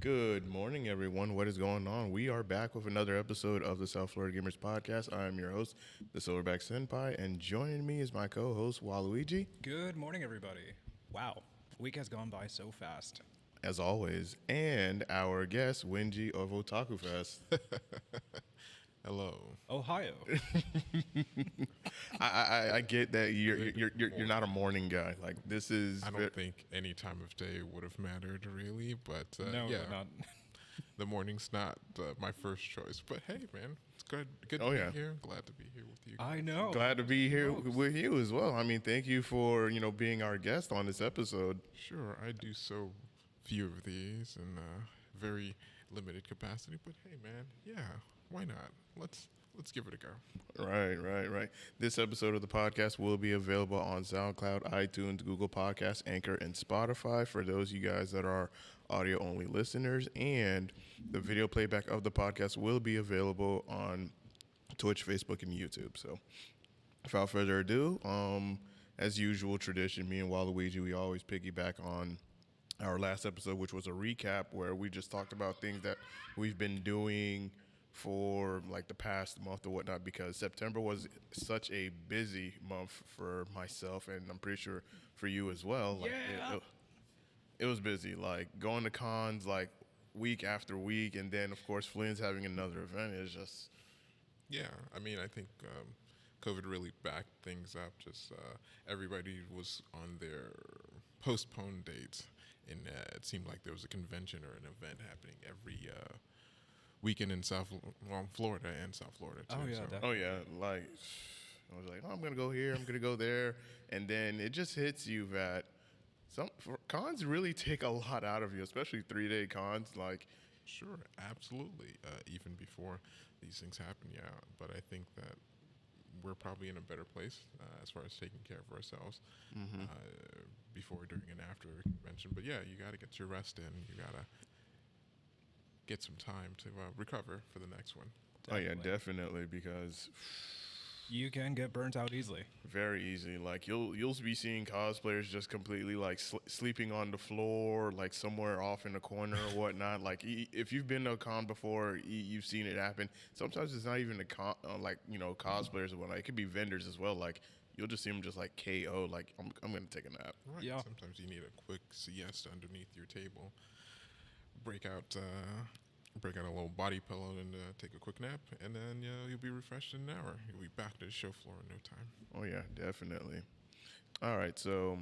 Good morning, everyone. What is going on? We are back with another episode of the South Florida Gamers Podcast. I am your host, the Silverback Senpai, and joining me is my co-host, Waluigi. Good morning, everybody. Wow, week has gone by so fast. As always, and our guest, Winji of Otakufest. Hello. Ohio. I get that you're not a morning guy. Like this is. I don't think any time of day would have mattered really, but No, yeah, not. the morning's not my first choice. But hey, man, it's good to be here. Glad to be here with you. I know. Glad to be here with you as well. I mean, thank you for being our guest on this episode. Sure, I do so few of these in very limited capacity, but hey, man, yeah, why not? Let's give it a go. Right. This episode of the podcast will be available on SoundCloud, iTunes, Google Podcasts, Anchor, and Spotify for those of you guys that are audio-only listeners. And the video playback of the podcast will be available on Twitch, Facebook, and YouTube. So without further ado, as usual tradition, me and Waluigi, we always piggyback on our last episode, which was a recap where we just talked about things that we've been doing for like the past month or whatnot, because September was such a busy month for myself, and I'm pretty sure for you as well. Like it was busy, like going to cons like week after week, and then of course Flynn's having another event. It's just I mean, I think COVID really backed things up. Just everybody was on their postponed dates, and it seemed like there was a convention or an event happening every weekend in Florida and South Florida too. Oh, yeah, so. definitely. oh yeah, like I was like, oh, I'm gonna go here, I'm gonna go there, and then it just hits you that cons really take a lot out of you, especially 3-day cons. Like, Sure, absolutely. Even before these things happen, yeah. But I think that we're probably in a better place as far as taking care of ourselves before, during, and after a convention. But yeah, you got to get your rest in. You got to get some time to recover for the next one. oh yeah, definitely, because You can get burnt out easily. very easy. Like you'll be seeing cosplayers just completely like sleeping on the floor, like somewhere off in the corner or whatnot. Like if you've been to a con before, you've seen it happen. Sometimes it's not even the con, like cosplayers or whatnot. It could be vendors as well. Like you'll just see them just like KO. Like I'm gonna take a nap. Right. Yeah. Sometimes you need a quick siesta underneath your table. Break out a little body pillow and take a quick nap, and then you'll be refreshed in an hour. You'll be back to the show floor in no time. Oh yeah, definitely. All right, so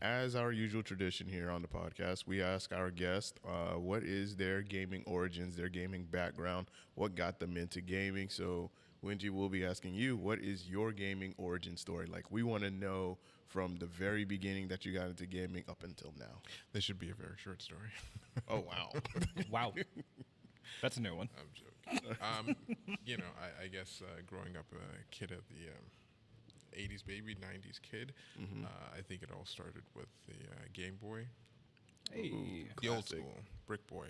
as our usual tradition here on the podcast, we ask our guests what is their gaming origins, their gaming background, what got them into gaming. So Winji, will be asking you, what is your gaming origin story? Like, we want to know from the very beginning that you got into gaming up until now. This should be a very short story. Oh wow. Wow. That's a new one. I'm joking. I guess growing up a kid of the 80s baby, 90s kid, I think it all started with the Game Boy. Hey. The old Classic. school brick boy.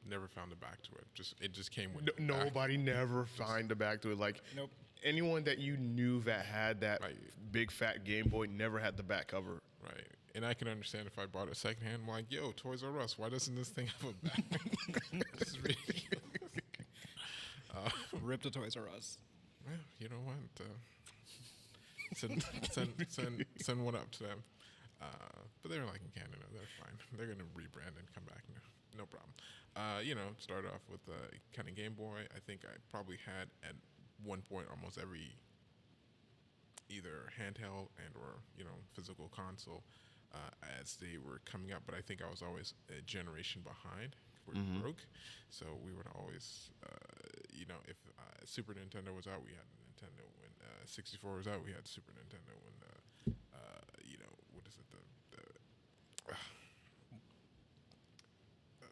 Never found the back to it. It just came with the back. Nobody never find the back to it. Like, Nope. anyone that you knew that had that Right. big fat Game Boy never had the back cover. Right. And I can understand if I bought it secondhand. I'm like, yo, Toys R Us, why doesn't this thing have a back? This is ridiculous. Rip to Toys R Us. Well, you know what? Send one up to them. But they're like in Canada. They're fine. They're going to rebrand and come back. No problem. Started off with kind of Game Boy. I think I probably had at one point almost every either handheld and or physical console as they were coming up, but I think I was always a generation behind where it broke. So we would always if Super Nintendo was out, we had Nintendo. When 64 was out, we had Super Nintendo. When what is it, the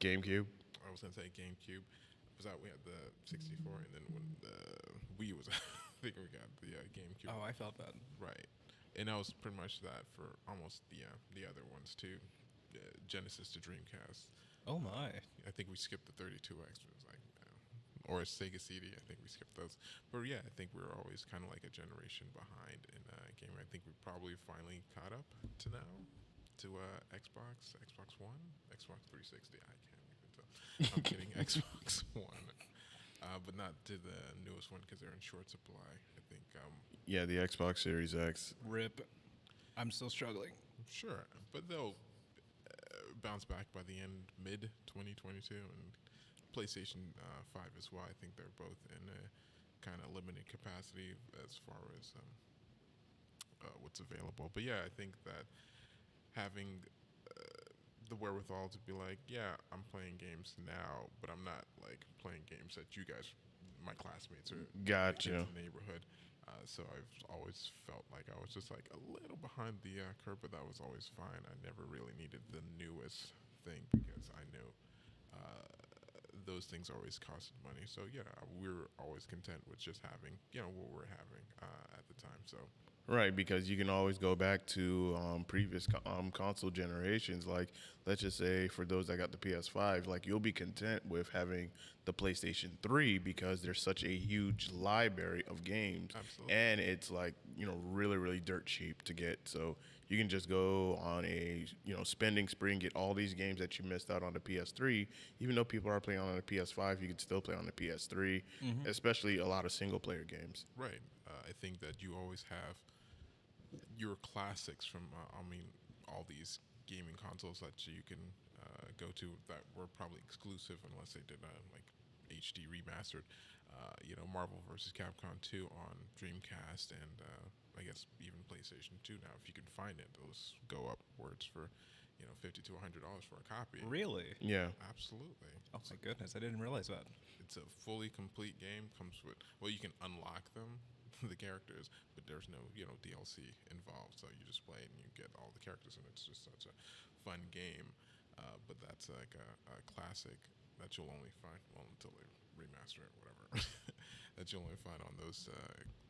GameCube. I was gonna say GameCube was out, we had the 64, and then when the Wii was out, I think we got the GameCube. Oh, I felt that. Right, and that was pretty much that for almost the other ones too, Genesis to Dreamcast. Oh my. I think we skipped the 32X. It was like, or a Sega CD. I think we skipped those. But yeah, I think we were always kind of like a generation behind in gaming. I think we probably finally caught up to now to Xbox One, Xbox 360. I can't even tell. I'm kidding, Xbox One, but not to the newest one because they're in short supply. I think. Yeah, the Xbox Series X. Rip. I'm still struggling. Sure, but they'll bounce back by the end, mid 2022, and PlayStation 5 as well. I think they're both in a kind of limited capacity as far as what's available. But yeah, I think that having the wherewithal to be like, yeah, I'm playing games now, but I'm not like playing games that you guys, my classmates, or the kids Gotcha. in the neighborhood. So I've always felt like I was just like a little behind the curve, but that was always fine. I never really needed the newest thing because I knew those things always costed money. So yeah, we're always content with just having what we're having at the time. So Right, because you can always go back to previous console generations. Like, let's just say for those that got the PS5, like you'll be content with having the PlayStation 3 because there's such a huge library of games, absolutely. and it's like really really dirt cheap to get. So you can just go on a spending spree and get all these games that you missed out on the PS3. Even though people are playing on the PS5, you can still play on the PS3, especially a lot of single player games. Right. I think that you always have your classics from, all these gaming consoles that you can go to that were probably exclusive unless they did like HD remastered. Marvel vs. Capcom 2 on Dreamcast and I guess even PlayStation 2 now. If you can find it, those go upwards for $50 to $100 for a copy. Really? Yeah. Absolutely. Oh my goodness, I didn't realize that. It's a fully complete game. Comes with you can unlock them, the characters, but there's no DLC involved. So you just play it and you get all the characters, and it's just such a fun game. But that's like a classic that you'll only find until they remaster it, whatever. That you'll only find on those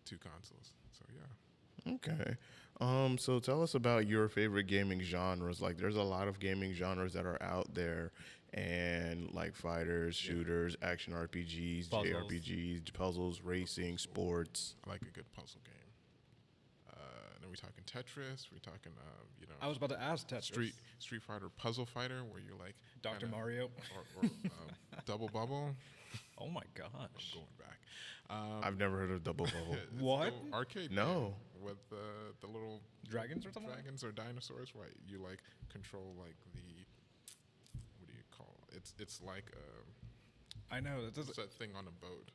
two consoles. So yeah. Okay. So tell us about your favorite gaming genres. Like, there's a lot of gaming genres that are out there, and like fighters, shooters, action RPGs, Puzzles. JRPGs, puzzles, racing, sports. I like a good puzzle game. Then we talking Tetris. We talking I was about to ask Tetris. Street Fighter Puzzle Fighter, where you're like Dr. kinda- Mario. or Double Bubble. Oh my I'm gosh. going back. I've never heard of Double Bubble. It's What? the arcade No. game with the little Dragons or something? dragons or dinosaurs, right? You like control like the what do you call it? It's like I know. what's that thing on a boat?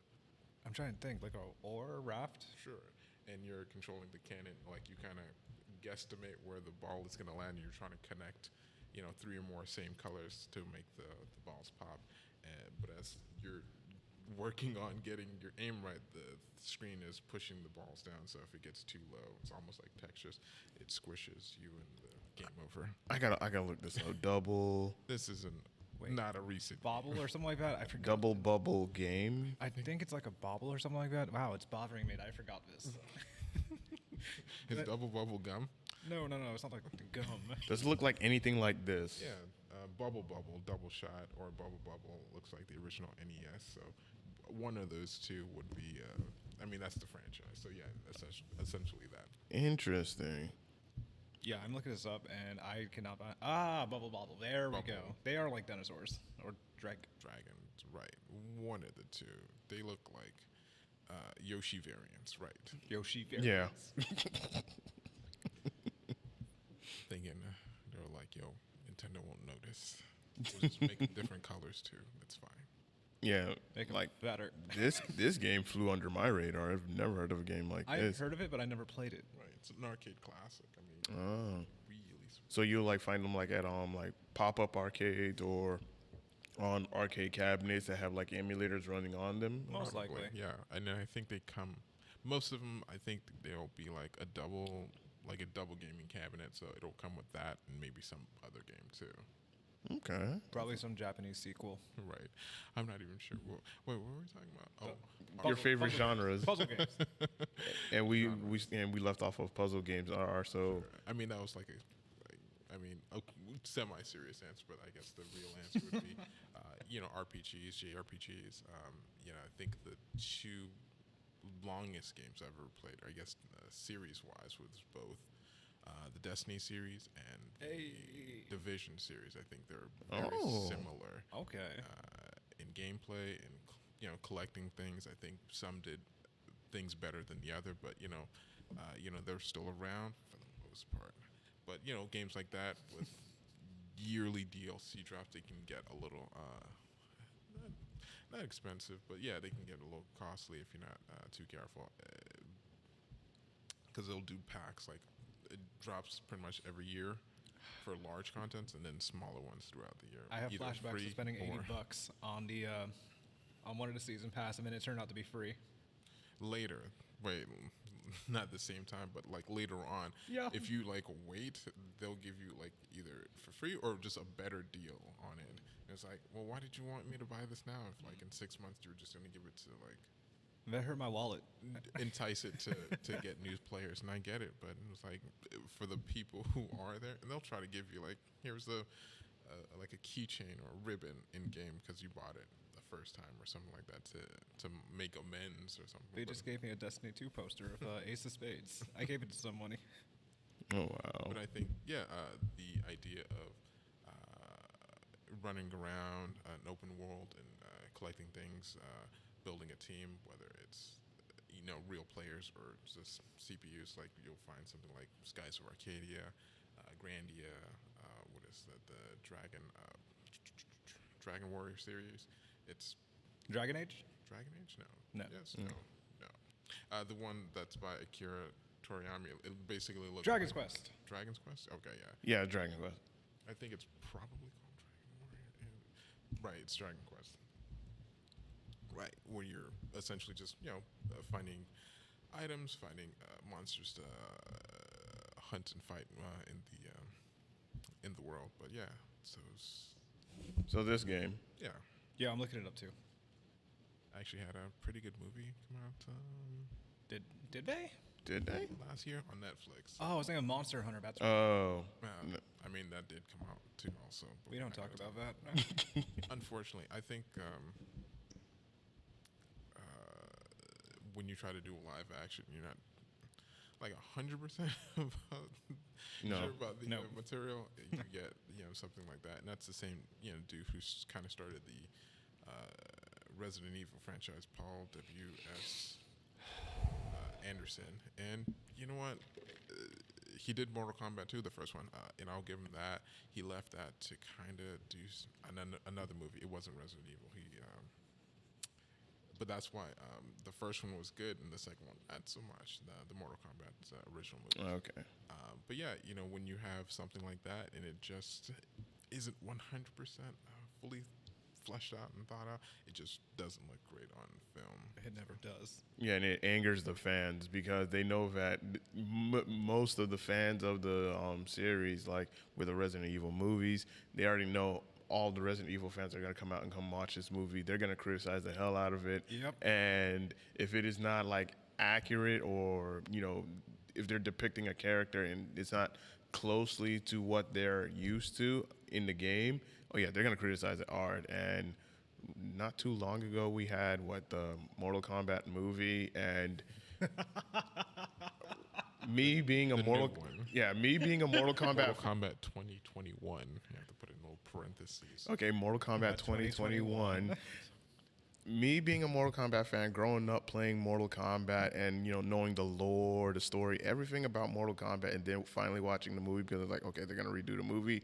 I'm trying to think. Like a oar raft? Sure. And you're controlling the cannon, like you kind of guesstimate where the ball is going to land. And you're trying to connect, 3 or more same colors to make the balls pop. But as you're working on getting your aim right, the screen is pushing the balls down. So if it gets too low, it's almost like textures. It squishes you and the game over. I gotta look this up. Double This isn't Wait. not a recent. Bobble or something like that? I forgot. Double Bubble game. I think it's like a bobble or something like that. Wow, it's bothering me that I forgot this. Is Double Bubble gum? No, it's not like the gum. Does it look like anything like this? Yeah, Bubble Bubble, Double Shot, or Bubble Bubble looks like the original NES. So one of those two would be. That's the franchise. So yeah, essentially that. Interesting. Yeah, I'm looking this up and I cannot find. Bubble Bobble. There we go. Bubble. They are like dinosaurs or Dragons, right? One of the two. They look like Yoshi variants, right? Yoshi. Yeah. Thinking they were like, "Yo, Nintendo won't notice. We'll just make different colors too. That's fine." Yeah. Make 'em Like better. this game flew under my radar. I've never heard of a game like I've this. heard of it, but I never played it. Right. It's an arcade classic. Oh. Really. So you like find them like at like pop-up arcades or on arcade cabinets that have like emulators running on them? Most likely. Yeah, and then I think they come. Most of them, I think they'll be like a double gaming cabinet. So it'll come with that and maybe some other game too. Okay. Probably some Japanese sequel. Right. I'm not even sure. Wait, what were we talking about? Your favorite puzzle genres. Puzzle games. And we left off of puzzle games are so That was like a semi-serious answer, but I guess the real answer would be, RPGs, JRPGs. I think the two longest games I've ever played, I guess, series-wise, was both the Destiny series and Division series. I think they're very similar Okay. in gameplay and collecting things. I think some did things better than the other, but they're still around for the most part. But games like that with yearly DLC drops, they can get a little not expensive, but yeah, they can get a little costly if you're not too careful. Because they'll do packs like it drops pretty much every year for large contents, and then smaller ones throughout the year. I have either flashbacks free to spending or $80 on the on one of the season pass, and then it turned out to be free. later. Wait, not at the same time, but like later on. Yeah. If you like wait, they'll give you like either for free or just a better deal on it. And it's like, well, why did you want me to buy this now? If like in 6 months you were just gonna give it to like That hurt my wallet. entice it to get new players, and I get it, but it was like for the people who are there, and they'll try to give you like here's like a keychain or a ribbon in game because you bought it the first time or something like that to make amends or something. They just gave me a Destiny 2 poster of Ace of Spades. I gave it to somebody. Oh wow. But I think the idea of running around an open world and collecting things, building a team, whether it's real players or just CPUs, like you'll find something like Skies of Arcadia, Grandia, what is that, the Dragon Warrior series. It's Dragon Age? Dragon Age? No. No. Yes. No. The one that's by Akira Toriyama. It basically looks Dragon's like Quest. Dragon's Quest. Okay, yeah. Yeah, Dragon Quest. I think it's probably called Dragon Warrior. Right, it's Dragon Quest. Right, where you're essentially just finding items, finding monsters to hunt and fight in the world. But yeah, So this game. yeah, Yeah, I'm looking it up too. actually had a pretty good movie come out Did they? Did they? last year on Netflix. Oh, I was thinking Monster Hunter. That's right. Oh. I mean, that did come out too, also. But We we're don't not talk gonna about that. Unfortunately, I think when you try to do live action, you're not like 100% about No. sure about the No. material. You get something like that, and that's the same dude who's kind of started the Resident Evil franchise, Paul W.S. Anderson, and you know what? He did Mortal Kombat 2, the first one, and I'll give him that. He left that to kind of do another movie. It wasn't Resident Evil. But that's why the first one was good, and the second one not so much. The Mortal Kombat original movie. Okay. But yeah, when you have something like that, and it just isn't 100% fully fleshed out and thought out, it just doesn't look great on film. It never does. Yeah, and it angers the fans because they know that most of the fans of the series, like with the Resident Evil movies, they already know all the Resident Evil fans are going to come out and come watch this movie. They're going to criticize the hell out of it. Yep. And if it is not like accurate, or if they're depicting a character and it's not closely to what they're used to in the game, oh yeah, they're going to criticize it hard. And not too long ago, we had the Mortal Kombat movie, and me being a The Mortal, new one. me being a Mortal Kombat, Mortal Kombat 2021. You have to put it in little parentheses. okay, Mortal Kombat 2021. 2021. Me being a Mortal Kombat fan, growing up playing Mortal Kombat, and knowing the lore, the story, everything about Mortal Kombat, and then finally watching the movie because it's like, okay, they're gonna redo the movie.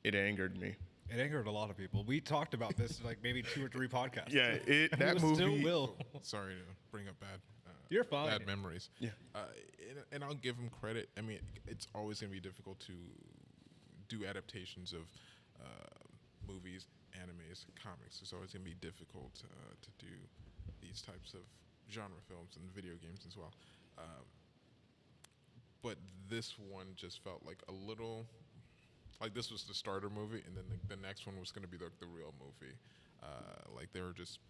It angered me. It angered a lot of people. We talked about this like maybe 2 or 3 podcasts. Yeah, And that we movie. still will. Sorry to bring up bad. You're fine. Bad memories. Yeah. And I'll give him credit. I mean, it's always going to be difficult to do adaptations of movies, animes, comics. It's always going to be difficult to do these types of genre films and video games as well. But this one just felt like a little like this was the starter movie, and then the next one was going to be the real movie. Like they were just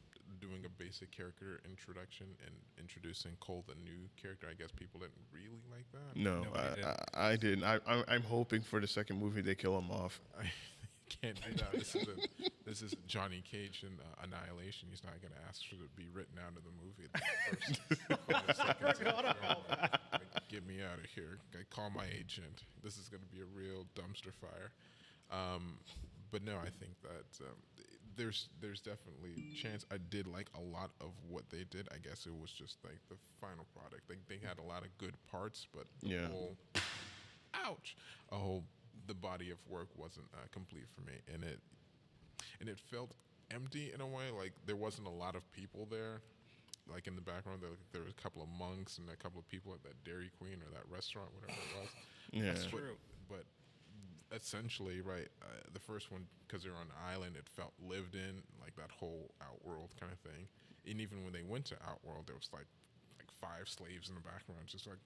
doing a basic character introduction and introducing Cole, the new character. I guess people didn't really like that. No, Nobody did. I didn't. I'm hoping for the second movie they kill him off. I can't do that. This is Johnny Cage in Annihilation. He's not going to ask for it to be written out of the movie. The first 5 seconds of the film. Like, get me out of here. I call my agent. This is going to be a real dumpster fire. But no, I think that there's definitely chance. I did like a lot of what they did. I guess it was just like the final product. Like they had a lot of good parts, but the Yeah. whole ouch, a whole the body of work wasn't complete for me, and it felt empty in a way. Like there wasn't a lot of people there. Like in the background, there was a couple of monks and a couple of people at that Dairy Queen or that restaurant, whatever it was. Yeah. That's But, true. but essentially, right, the first one, because they were on an island, it felt lived in, like that whole Outworld kind of thing. And even when they went to Outworld, there was like five slaves in the background, just like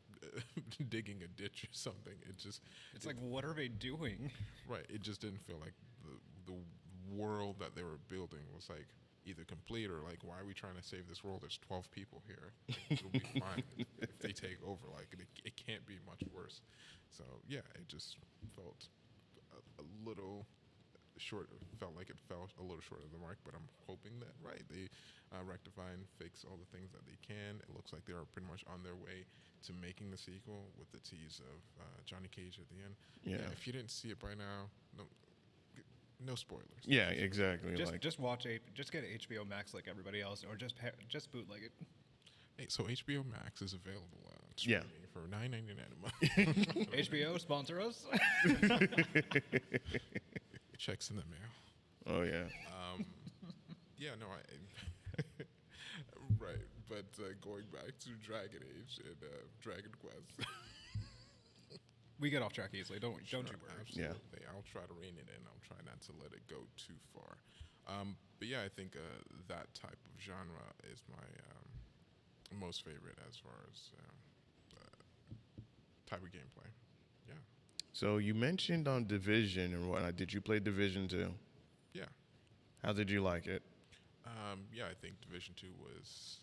digging a ditch or something. It's like, what are they doing? Right, it just didn't feel like the world that they were building was like either complete or like, why are we trying to save this world? There's 12 people here. It'll be fine if they take over. Like it can't be much worse. So yeah, it just felt a little short. Felt like it fell a little short of the mark. But I'm hoping that right they rectify and fix all the things that they can. It looks like they are pretty much on their way to making the sequel with the tease of Johnny Cage at the end. Yeah. If you didn't see it by now, no spoilers. Yeah, exactly. Just watch just get HBO Max like everybody else, or just bootleg it. Hey, so HBO Max is available Yeah. streaming for $9.99 a month. HBO sponsor us. Checks in the mail. oh yeah. Yeah, no, right. But going back to Dragon Age and Dragon Quest. We get off track easily. Don't you worry. Absolutely. I'll try to rein it in. I'll try not to let it go too far. But yeah, I think that type of genre is my most favorite as far as type of gameplay. Yeah. So you mentioned on Division and whatnot. Did you play Division 2? Yeah. How did you like it? Yeah, I think Division 2 was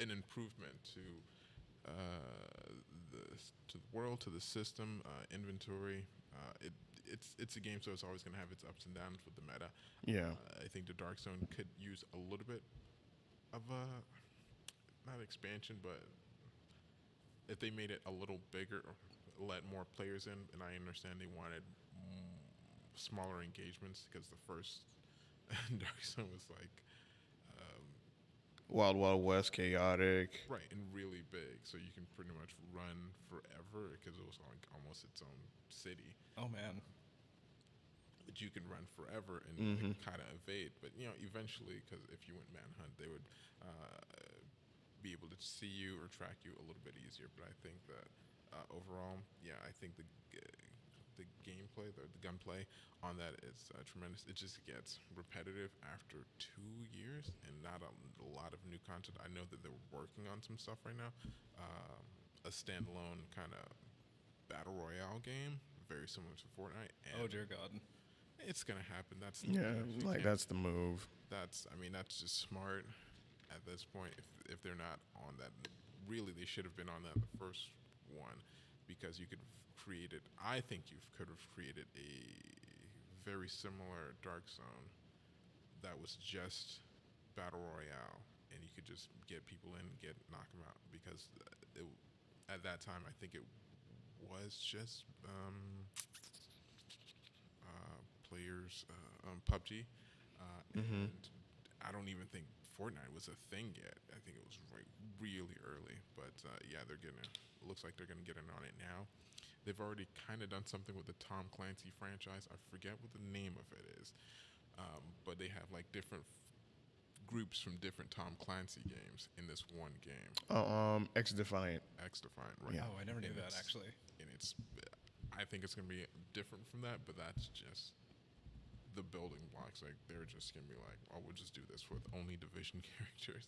an improvement to the world, to the system, inventory. It's a game, so it's always going to have its ups and downs with the meta. Yeah. I think the Dark Zone could use a little bit of a not expansion, but if they made it a little bigger, let more players in. And I understand they wanted smaller engagements because the first Dark Zone was like Wild Wild West, chaotic. right and really big, so you can pretty much run forever because it was like almost its own city. Oh man. But you can run forever and like, kind of evade. But eventually, because if you went manhunt, they would be able to see you or track you a little bit easier. But I think that overall, yeah, I think the gameplay, the gunplay on that is tremendous. It just gets repetitive after 2 years and not a lot of new content. I know that they're working on some stuff right now, a standalone kind of battle royale game, very similar to Fortnite. And Oh dear God. it's gonna happen. That's Yeah, you like can't- that's the move. that's that's just smart at this point. If they're not on that, really they should have been on that the first one, because you could have created. I think you could have created a very similar Dark Zone that was just battle royale, and you could just get people in, knock them out. Because at that time, I think it was just players PUBG, and I don't even think Fortnite was a thing yet. I think it was really early, but yeah, it looks like they're gonna get in on it now. They've already kind of done something with the Tom Clancy franchise. I forget what the name of it is, but they have like different groups from different Tom Clancy games in this one game. X Defiant. X Defiant, right? Yeah. Oh, I never knew And that it's- actually. And I think it's gonna be different from that, but that's just the building blocks. Like they're just gonna be like, oh, we'll just do this with only Division characters.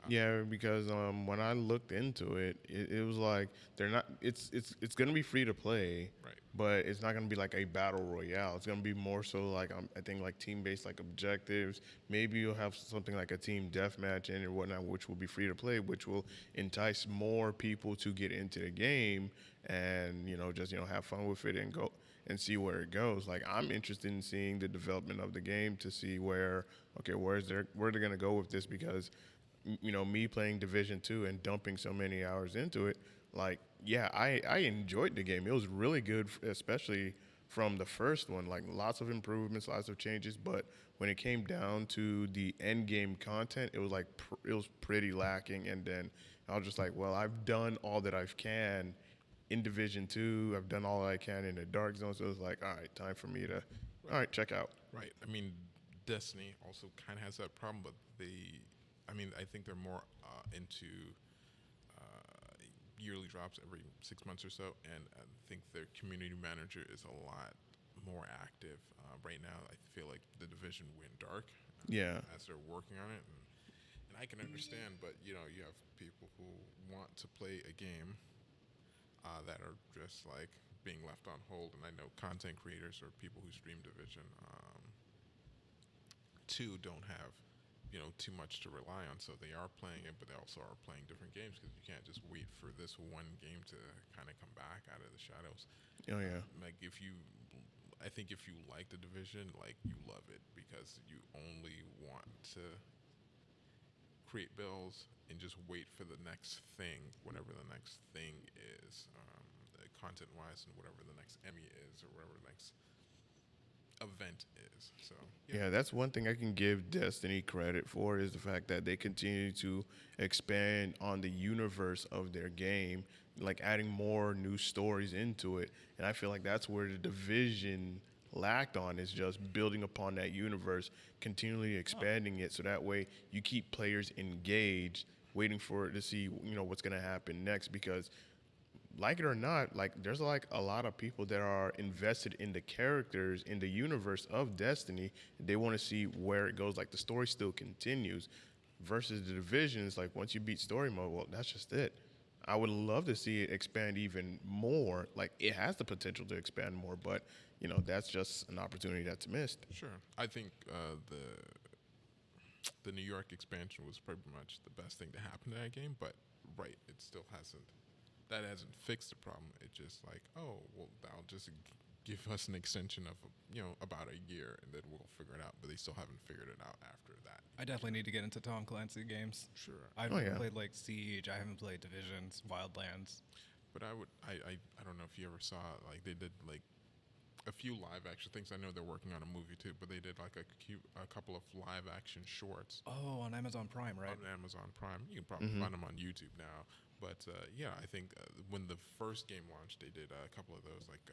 Yeah, because when I looked into it, it was like they're not. It's gonna be free to play, Right. but it's not gonna be like a battle royale. It's gonna be more so like I think like team based, like objectives. Maybe you'll have something like a team deathmatch in or whatnot, which will be free to play, which will entice more people to get into the game and just have fun with it and go and see where it goes. Like I'm interested in seeing the development of the game to see where they're gonna go with this, because me playing Division 2 and dumping so many hours into it, like, yeah, I enjoyed the game. It was really good, especially from the first one. Like lots of improvements, lots of changes, but when it came down to the end game content, it was like it was pretty lacking. And then I was just like, well, I've done all that I can in Division Two. I've done all I can in the Dark Zone. So it was like, all right, time for me to, all right, check out. Right. I mean, Destiny also kind of has that problem, but I think they're more into yearly drops every 6 months or so, and I think their community manager is a lot more active. Right now, I feel like the Division went dark Yeah. as they're working on it, and I can understand, but you have people who want to play a game that are just like being left on hold, and I know content creators or people who stream Division 2 don't have too much to rely on, so they are playing it, but they also are playing different games because you can't just wait for this one game to kind of come back out of the shadows. Oh yeah. I think if you like the Division, like you love it because you only want to create bills and just wait for the next thing, whatever the next thing is, content wise, and whatever the next Emmy is, or whatever the next event is. So Yeah, that's one thing I can give Destiny credit for is the fact that they continue to expand on the universe of their game, like adding more new stories into it. And I feel like that's where the Division lacked on is just building upon that universe, continually expanding it so that way you keep players engaged, waiting for it to see, what's going to happen next because like it or not, like there's like a lot of people that are invested in the characters in the universe of Destiny. They want to see where it goes. Like the story still continues, versus the Division is like once you beat story mode, well, that's just it. I would love to see it expand even more. Like it has the potential to expand more, but that's just an opportunity that's missed. sure, I think the New York expansion was pretty much the best thing to happen to that game, but right, it still hasn't. That hasn't fixed the problem. It's just like, oh, well, that'll just give us an extension of about a year, and then we'll figure it out. But they still haven't figured it out after that. I definitely need to get into Tom Clancy games. Sure, I've Oh, never yeah. played like Siege. I haven't played Divisions, Wildlands. but I don't know if you ever saw like they did like a few live action things. I know they're working on a movie too, but they did like a couple of live action shorts Oh, on Amazon Prime, right? on Amazon Prime. You can probably find them on YouTube now. But yeah, I think when the first game launched, they did a couple of those, like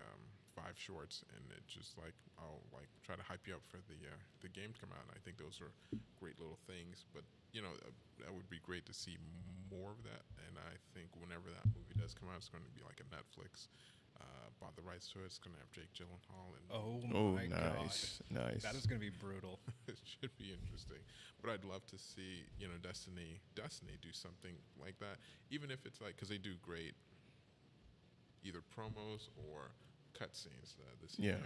5 shorts, and it just like I'll like try to hype you up for the game to come out. And I think those are great little things. But that would be great to see more of that. And I think whenever that movie does come out, it's going to be like a Netflix. Bought the rights to it. It's going to have Jake Gyllenhaal and Oh Oh, my nice, god, nice. that is gonna be brutal. it should be interesting. But I'd love to see Destiny do something like that, even if it's like because they do great either promos or cutscenes. The CGI Yeah.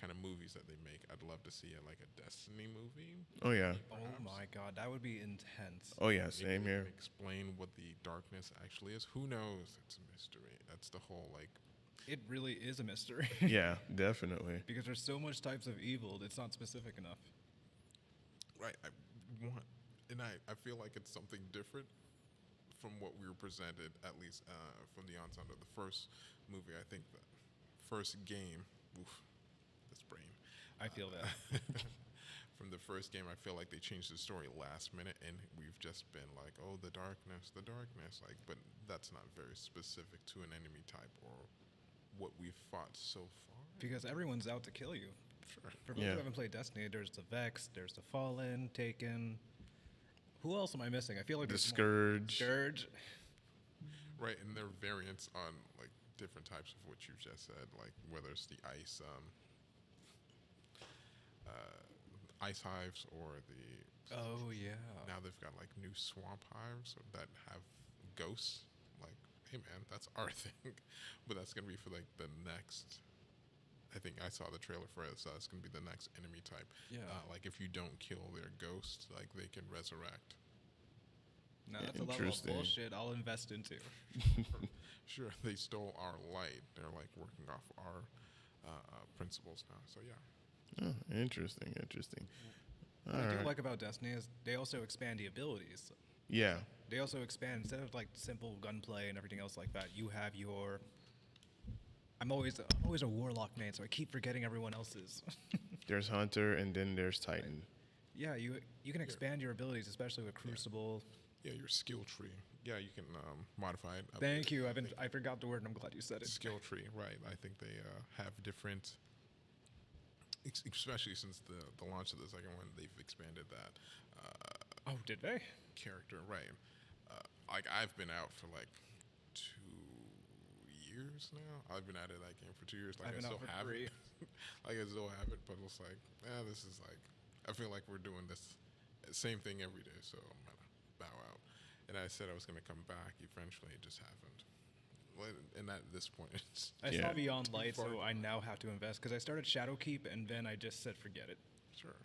kind of movies that they make. I'd love to see like a Destiny movie. Oh yeah. Oh my god, that would be intense. Oh yeah. Maybe Same they here. can explain what the darkness actually is. Who knows? It's a mystery. That's the whole like. It really is a mystery. Yeah, definitely. Because there's so much types of evil, it's not specific enough. Right. I feel like it's something different from what we were presented, at least from the onset of the first movie. I think the first game, this brain. I feel that. From the first game, I feel like they changed the story last minute, and we've just been like, oh, the darkness, like, but that's not very specific to an enemy type or what we've fought so far. Because everyone's out to kill you. Sure. For people Yeah. who haven't played Destiny, there's the Vex, there's the Fallen, Taken. Who else am I missing? I feel like The there's Scourge. Scourge. Right, and there are variants on like different types of what you just said, like whether it's the ice hives or the Oh yeah. now they've got like new swamp hives that have ghosts. Like, hey man, that's our thing, but that's gonna be for like the next. I think I saw the trailer for it, so it's gonna be the next enemy type. Yeah. Like if you don't kill their ghosts, like they can resurrect. Now that's a level of Interesting. bullshit I'll invest into. Sure, they stole our light. They're like working off our principles now. So yeah. Oh, interesting. What I do like about Destiny is they also expand the abilities. Yeah. They also expand instead of like simple gunplay and everything else like that. You have your I'm always a warlock main, so I keep forgetting everyone else's. There's Hunter, and then there's Titan. Yeah, you can expand your abilities, especially with Crucible. Yeah, your skill tree. Yeah, you can modify it. Thank you. I forgot the word, and I'm glad you said it. Skill tree, right? I think they have different, especially since the launch of the second one, they've expanded that Oh, did they? character, right? Like I've been out for like 2 years now. I've been out of that game for 2 years. Like I've I been out still for have 3. it. Like I still have it, but it's like, this is like, I feel like we're doing this same thing every day, so I'm gonna bow out. And I said I was gonna come back. Eventually, it just happened. And at this point, it's I Yeah. saw Beyond Light, far so gone. I now have to invest because I started Shadowkeep and then I just said forget it. sure.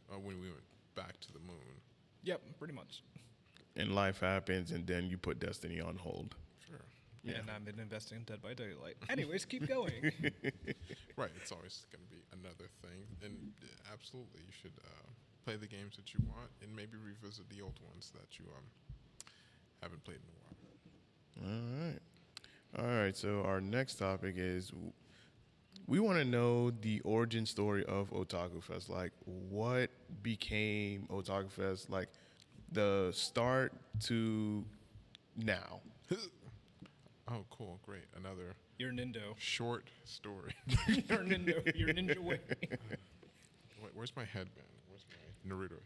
When we went back to the moon, Yep, pretty much. And life happens, and then you put Destiny on hold. sure. Yeah. And I've been investing in Dead by Daylight. Anyways, keep going. Right, it's always going to be another thing, and absolutely, you should play the games that you want, and maybe revisit the old ones that you haven't played in a while. All right. All right. So our next topic is we want to know the origin story of Otakufest. Like, what became Otakufest? Like, the start to now. Oh, cool, great, another You're Nindo. short story. You're Nindo. You're Ninja Way. Where's my headband? Where's my Naruto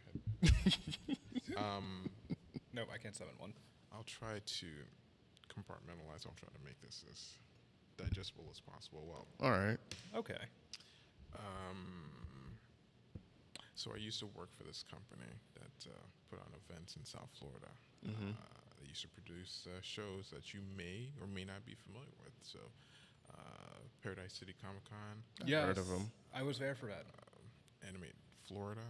headband? No, I can't summon one. I'll try to compartmentalize. I'll try to make this as digestible as possible. Well, All right. Okay. so I used to work for this company that put on events in South Florida. They used to produce shows that you may or may not be familiar with. So, Paradise City Comic Con, Yeah. heard of 'em. I was there for that. Animate Florida,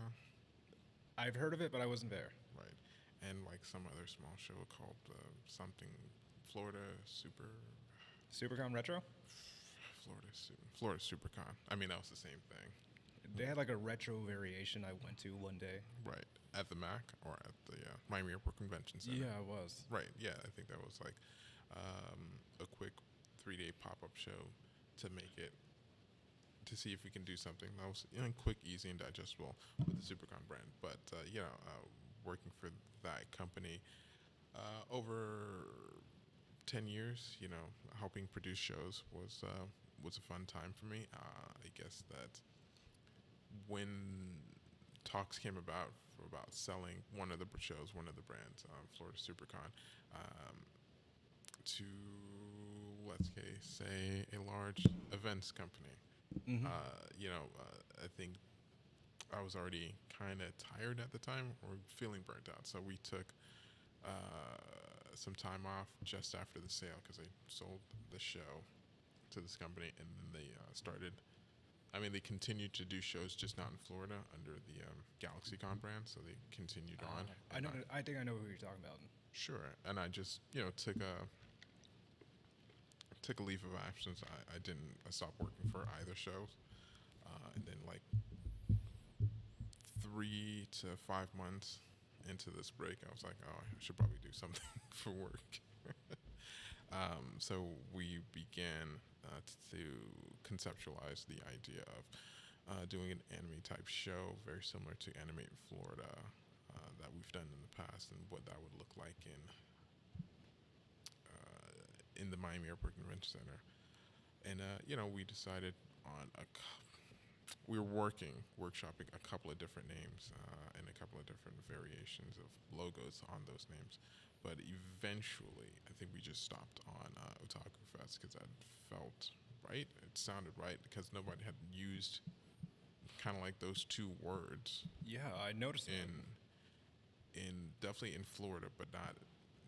I've heard of it, but I wasn't there. right, and like some other small show called something Florida Supercon Retro? Florida SuperCon. I mean, that was the same thing. They had like a retro variation I went to one day. Right. At the MAC or at the Miami Airport Convention Center. Yeah, it was. Right. Yeah. I think that was like a quick 3-day pop-up show to make it, to see if we can do something that was quick, easy, and digestible with the Supercon brand. But, working for that company over 10 years, helping produce shows was a fun time for me. I guess that when talks came about selling one of the shows, one of the brands, Florida SuperCon, to let's say a large events company. I think I was already kind of tired at the time or feeling burnt out, so we took some time off just after the sale because they sold the show to this company, and then they started. I mean, they continued to do shows, just not in Florida, under the GalaxyCon brand. So they continued on. I know. I think I know who you're talking about. Sure, and I just took a leave of absence. I stopped working for either shows, and then like 3 to 5 months into this break, I was like, oh, I should probably do something for work. So we began to conceptualize the idea of doing an anime type show very similar to Animate Florida that we've done in the past, and what that would look like in the Miami Airport Convention Center. And we decided on we were workshopping a couple of different names and a couple of different variations of logos on those names. But eventually, I think we just stopped on Otakufest because that felt right. It sounded right because nobody had used kind of like those two words Yeah, I noticed that. in definitely in Florida, but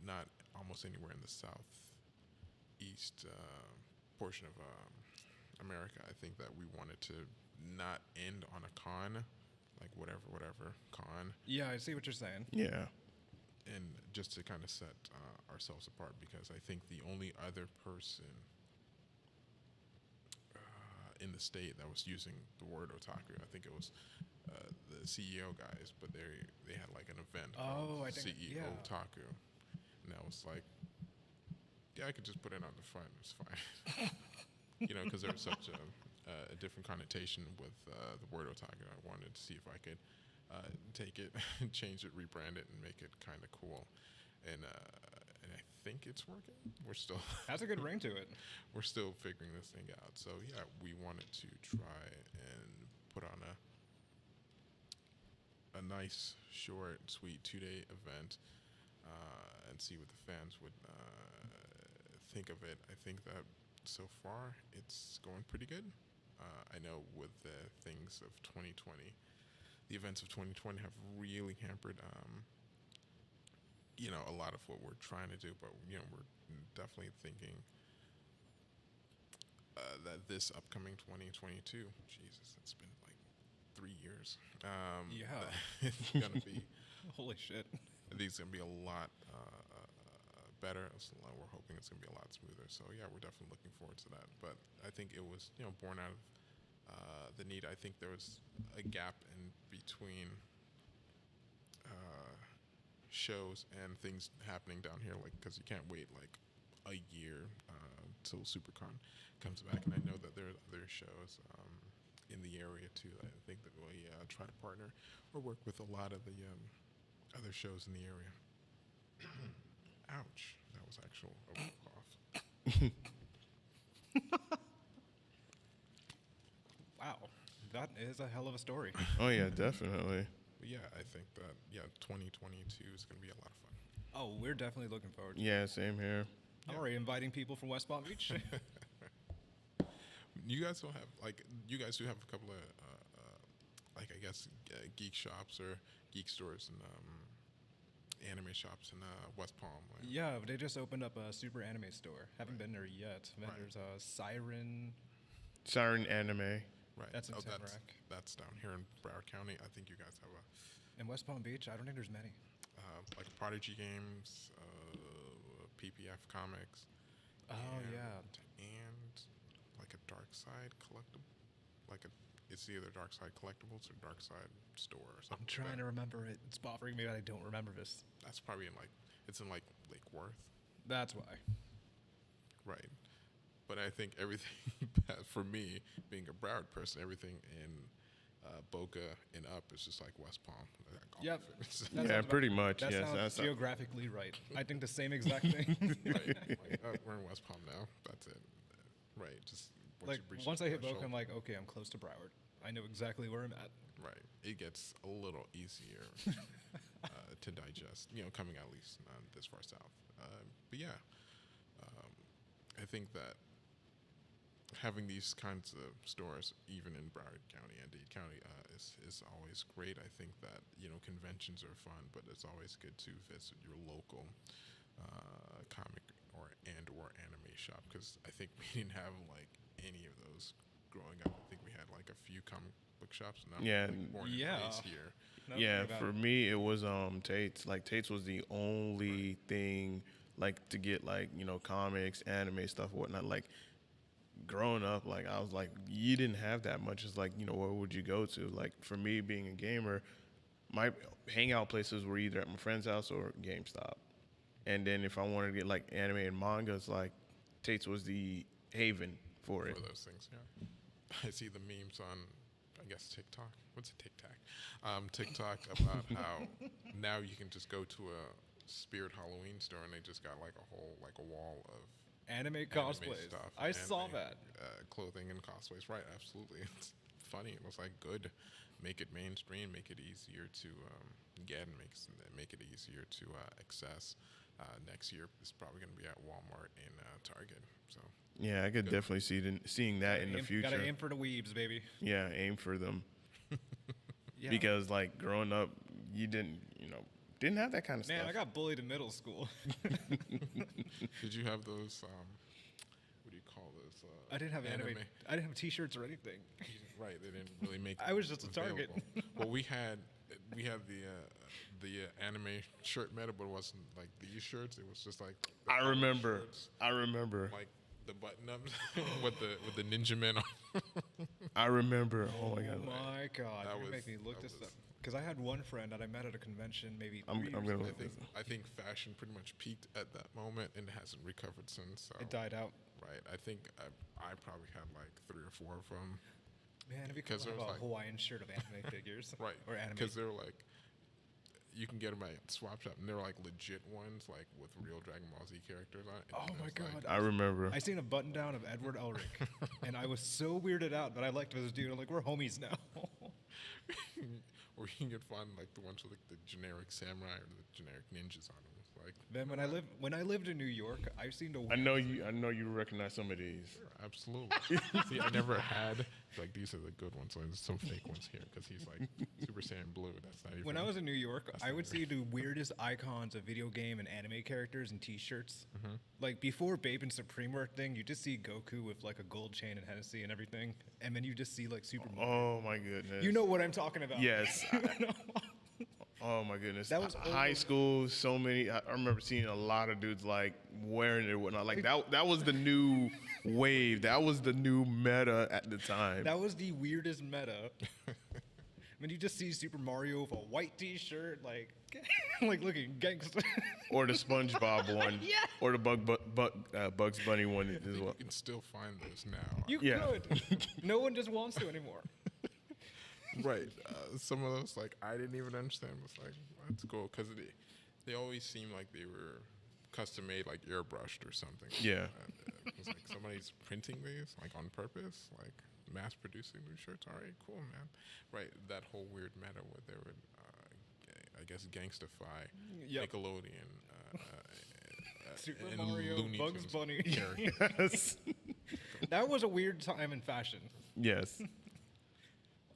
not almost anywhere in the southeast portion of America. I think that we wanted to not end on a con, like whatever con, Yeah, I see what you're saying. Yeah. and just to kind of set ourselves apart, because I think the only other person in the state that was using the word otaku, I think it was the CEO guys, but they had like an event called I think, CEO yeah. Otaku, and I was like, yeah, I could just put it on the front, it's fine. because there was such a different connotation with the word otaku. I wanted to see if I could take it, change it, rebrand it, and make it kind of cool. And I think it's working. We're still Has a good ring to it. we're still figuring this thing out. So yeah, we wanted to try and put on a nice, short, sweet 2-day event and see what the fans would think of it. I think that so far it's going pretty good. I know with the things of 2020, the events of 2020 have really hampered, a lot of what we're trying to do. But we're definitely thinking that this upcoming 2022, Jesus, it's been like 3 years. Yeah. It's gonna be. Holy shit. I think it's gonna be a lot better. We're hoping it's gonna be a lot smoother. So yeah, we're definitely looking forward to that. But I think it was born out of the need. I think there was a gap in between shows and things happening down here, like because you can't wait like a year till SuperCon comes back. And I know that there are other shows in the area too. I think that we try to partner or work with a lot of the other shows in the area. Ouch, that was actual cough. Wow. That is a hell of a story. Oh yeah, definitely. But yeah, I think that 2022 is going to be a lot of fun. Oh, we're definitely looking forward to it. Yeah, same here. I'm already inviting people from West Palm Beach. You guys don't have you guys do have a couple of I guess geek shops or geek stores and anime shops in West Palm. Yeah, they just opened up a super anime store. Haven't been there yet. Then Right. there's Siren. Siren Anime. Right. That's in oh, Tamarack. that's down here in Broward County. I think you guys have In West Palm Beach, I don't think there's many. like Prodigy Games, PPF Comics. Oh, yeah. And like a Dark Side collectible, it's either Dark Side Collectibles or Dark Side Store or something. I'm trying to remember it. It's bothering me that I don't remember this. That's probably it's in Lake Worth. That's why. Right. But I think everything, for me, being a Broward person, everything in Boca and up is just like West Palm. Like all Yep. of it. That Yeah, sounds pretty much. That Yes, sounds that's geographically right. I think the same exact thing. Right. Like, oh, we're in West Palm now. That's it. Right. Just Once I hit Boca, threshold. I'm like, okay, I'm close to Broward. I know exactly where I'm at. Right. It gets a little easier to digest, coming at least this far south. But yeah, I think that having these kinds of stores, even in Broward County and Dade County, is always great. I think that conventions are fun, but it's always good to visit your local comic or anime shop, because I think we didn't have like any of those growing up. I think we had like a few comic book shops. And Yeah. born and Yeah. raised here. Yeah, for me it was Tate's. Like Tate's was the only thing like to get like comics, anime stuff, whatnot. Like growing up, like I was like, you didn't have that much. It's like where would you go to? Like for me, being a gamer, my hangout places were either at my friend's house or GameStop. And then if I wanted to get like anime and manga, it's like Tate's was the haven for it. For those things, yeah. I see the memes on, I guess, TikTok. What's a TikTok? TikTok about how now you can just go to a Spirit Halloween store and they just got like a wall of Anime cosplays. stuff. I saw anime, that. clothing and cosplays. Right, absolutely. It's funny. It was like good. Make it mainstream. Make it easier to get and make it easier to access. Next year it's probably going to be at Walmart and Target. So Yeah, I could definitely seeing that in the future. Gotta aim for the weebs, baby. Yeah, aim for them. Yeah. Because like growing up, you didn't have that kind of Man, stuff. I got bullied in middle school. did you have those? What do you call those? I didn't have anime. I didn't have T-shirts or anything. Right, they didn't really make. I was just a it target. available. Well, we had the anime shirt meta, but it wasn't like these shirts. It was just like the I collar remember. shirts, I remember. like the button ups with the ninja men on. I remember. Oh my god. My God, That you're gonna was- make me look that this was- up. Because I had one friend that I met at a convention maybe I'm 3 years gonna ago. look this up. I think fashion pretty much peaked at that moment and hasn't recovered since. So. It died out. Right. I think I probably had like 3 or 4 of them. Man, it'd be cool Because to there have was a like- Hawaiian shirt of anime figures. Right. Or anime. Because they're like, you can get them at Swap Shop, and they're like legit ones, like with real Dragon Ball Z characters on it. Oh And my it's like- God. I remember. I seen a button down of Edward Elric, and I was so weirded out, but I liked this dude. I'm like, we're homies now. or you can find like the ones with like the generic samurai or the generic ninjas on them. It's like, Then when I lived in New York, I've seen the I know you recognize some of these. sure, absolutely. See, I never had like these are the good ones. So there's some fake ones here because he's like Super Saiyan Blue. That's not even. When I was in New York, That's I not would good. see the weirdest icons of video game and anime characters and T-shirts. Like before Babe and Supreme were a thing, you just see Goku with like a gold chain and Hennessy and everything, and then you just see like Super. Oh my goodness. You know what I'm talking about? Yes. Oh my goodness. That was high over- school. So many. I remember seeing a lot of dudes like wearing it and whatnot. Like that was the new wave. That was the new meta at the time. That was the weirdest meta. When you just see Super Mario with a white T-shirt, like, like looking gangster. Or the SpongeBob one. Yeah. Or the Bugs Bunny one as well. You can still find those now. You Yeah. could. No one just wants to anymore. Right. Some of those, like, I didn't even understand. It's like, that's cool. Because they always seem like they were custom made, like airbrushed or something. Yeah. It's like somebody's printing these, like, on purpose, like, mass producing these shirts. All right, cool, man. Right. That whole weird meta where they would, I guess, gangstify Yep. Nickelodeon. Super and Mario, Looney Bugs Tunes Bunny. Yes. That was a weird time in fashion. Yes.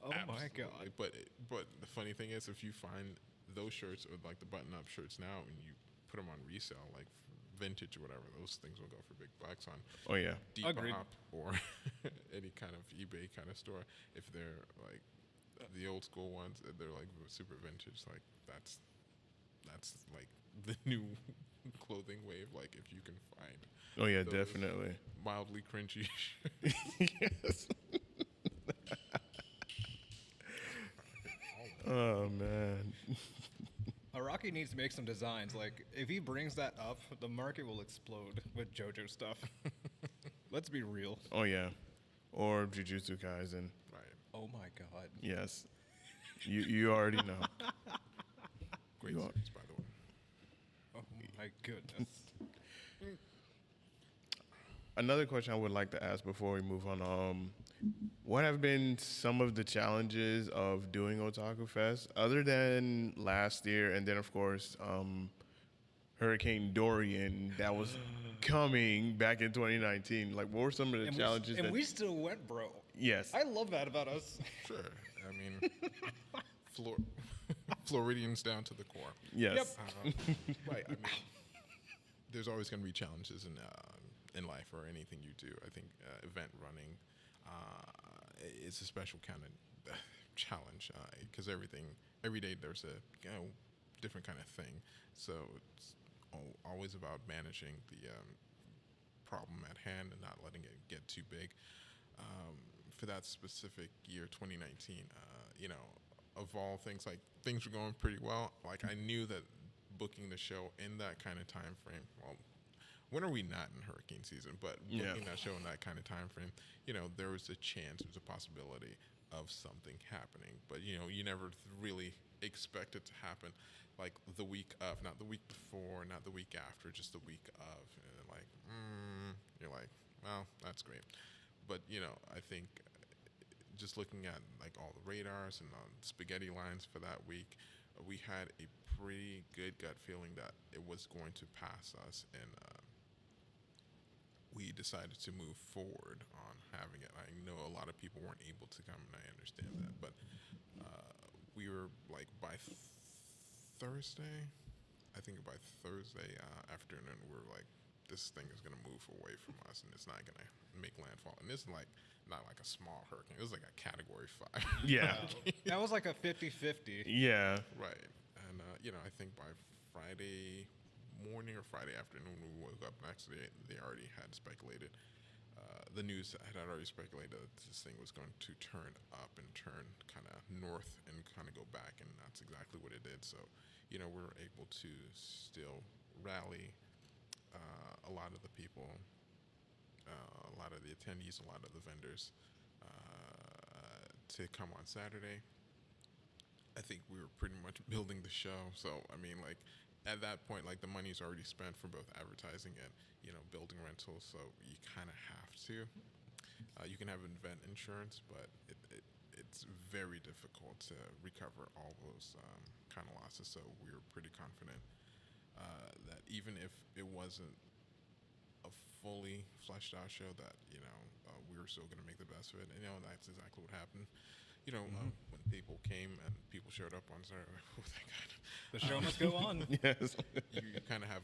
Oh my Absolutely. God. But the funny thing is, if you find those shirts or like the button-up shirts now, and you put them on resale, like vintage or whatever, those things will go for big bucks on Oh yeah. Agreed. Depop or any kind of eBay kind of store. If they're like the old school ones, they're like super vintage. Like that's like the new clothing wave. Like if you can find. Oh yeah, those definitely. Mildly cringy. Yes. Oh man. Araki needs to make some designs. Like, if he brings that up, the market will explode with JoJo stuff. Let's be real. Oh yeah. Or Jujutsu Kaisen. Right. Oh my God. Yes. You already know. Great You are- series, by the way. Oh my goodness. Another question I would like to ask before we move on, what have been some of the challenges of doing Otaku Fest other than last year and then of course Hurricane Dorian that was coming back in 2019? Like what were some of the challenges and that we still went, bro. Yes. I love that about us. Sure. I mean, Floridians down to the core. Yes. Right. I mean, there's always going to be challenges in life or anything you do. I think event running is a special kind of challenge because every day there's a different kind of thing. So it's always about managing the problem at hand and not letting it get too big. For that specific year, 2019, of all things, like things were going pretty well. Like I knew that booking the show in that kind of time frame, well, when are we not in hurricane season? But booking that show in that kind of time frame, there was a chance, there was a possibility of something happening. But you never really expect it to happen, like the week of, not the week before, not the week after, just the week of. And you're like, well, that's great. But I think just looking at like all the radars and spaghetti lines for that week, we had a pretty good gut feeling that it was going to pass us, and we decided to move forward on having it. I know a lot of people weren't able to come, and I understand that, but we were like by Thursday, I think by Thursday afternoon, we were like, this thing is going to move away from us, and it's not going to make landfall. And this is like not like a small hurricane. It was like a Category 5. Yeah. That was like a 50-50. Yeah. Right. And, I think by Friday morning or Friday afternoon, when we woke up next day, they already had speculated the news had already speculated that this thing was going to turn up and turn kind of north and kind of go back, and that's exactly what it did. So, we were able to still rally a lot of the people, a lot of the attendees, a lot of the vendors to come on Saturday. I think we were pretty much building the show. So, I mean, like, at that point, like, the money's already spent for both advertising and, building rentals. So you kind of have to. You can have event insurance, but it's very difficult to recover all those kind of losses. So we were pretty confident that even if it wasn't a fully fleshed out show, that, we were still going to make the best of it. And, that's exactly what happened. When people came and people showed up on Saturday, oh, thank God. The show must go on. Yes. You kind of have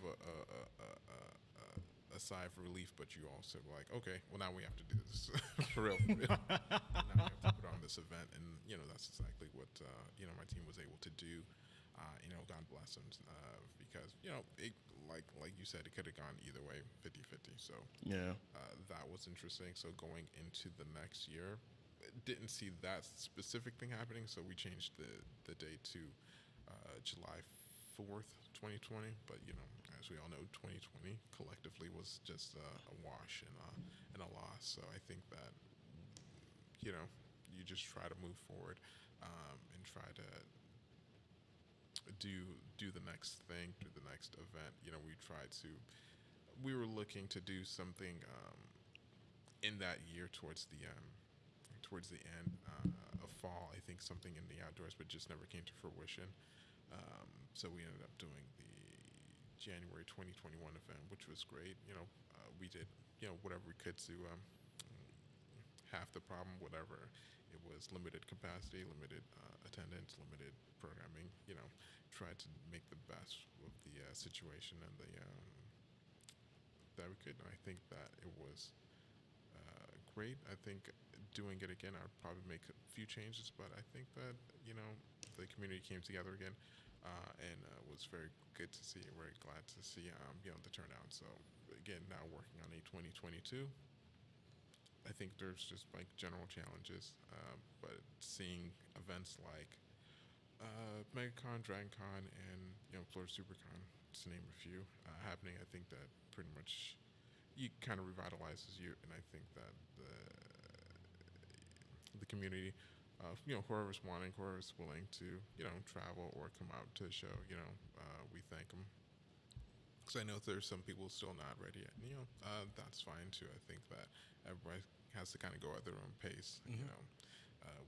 a sigh of relief, but you also like, okay, well, now we have to do this for real. Now we have to put on this event, and that's exactly what my team was able to do. God bless them, because it, like you said, it could have gone either way, 50-50. So Yeah. that was interesting. So going into the next year, didn't see that specific thing happening, so we changed the date to July 4th, 2020. But as we all know, 2020 collectively was just a wash and a loss. So I think that you just try to move forward and try to do the next thing, do the next event. We were looking to do something in that year towards the end of fall. I think something in the outdoors, but just never came to fruition. So we ended up doing the January 2021 event, which was great. We did whatever we could to half the problem, whatever. It was limited capacity, limited attendance, limited programming. Tried to make the best of the situation and the that we could. And I think that it was great. I think doing it again, I'd probably make a few changes, but I think that the community came together again, and was very good to see. Very glad to see the turnout. So again, now working on a 2022. I think there's just like general challenges, but seeing events like MegaCon, DragonCon, and Florida SuperCon, to name a few, happening, I think that pretty much kind of revitalizes you, and I think that the community, whoever's wanting, whoever's willing to travel or come out to the show, we thank them. Because I know there's some people still not ready yet. That's fine too. I think that everybody has to kind of go at their own pace,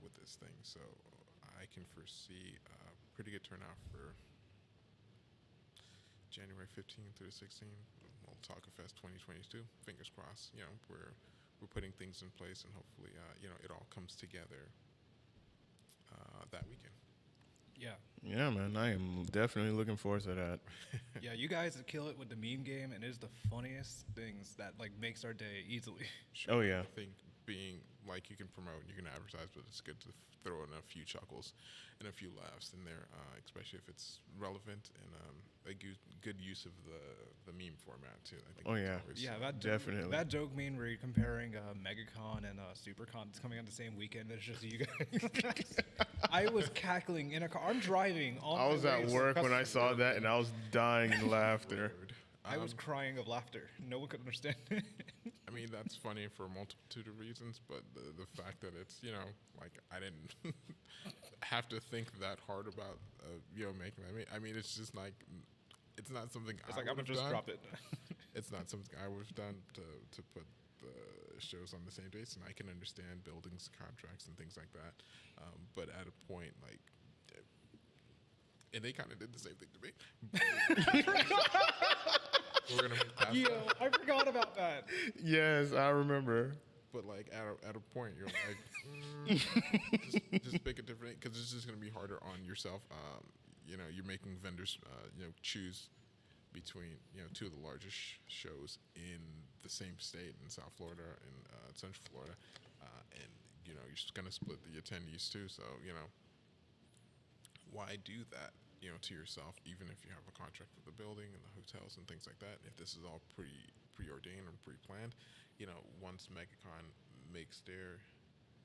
with this thing. So I can foresee a pretty good turnout for January 15th through the 16th, Otakufest 2022. Fingers crossed. We're putting things in place, and hopefully, it all comes together that weekend. Yeah. Yeah, man. I am definitely looking forward to that. Yeah, you guys kill it with the meme game, and it is the funniest things that like makes our day easily. Oh, yeah. I think being like, you can promote, you can advertise, but it's good to throw in a few chuckles and a few laughs in there, especially if it's relevant and a good use of the meme format too. I think. Oh, yeah. Yeah, that Definitely. That joke meme where you're comparing MegaCon and SuperCon, it's coming on the same weekend. It's just you guys. I was cackling in a car. I'm driving. I was at work when I saw that, and I was dying in laughter. I was crying of laughter. No one could understand. I mean, that's funny for a multitude of reasons, but the fact that it's, like, I didn't have to think that hard about, making that. I mean, it's just like, it's not something It's I like, I'm would going to have just done. drop it. It's not something I would have done to put the shows on the same dates, and I can understand buildings, contracts, and things like that. But at a point, like, and they kind of did the same thing to me. We're gonna move past Yo, that. I forgot about that. Yes, I remember. But like at a point, you're like, just pick a different, because it's just gonna be harder on yourself. You're making vendors, choose between two of the largest shows in the same state in South Florida and Central Florida, and you're just gonna split the attendees too. So why do that? To yourself, even if you have a contract with the building and the hotels and things like that. If this is all pretty preordained or pre-planned. You know, once MegaCon makes their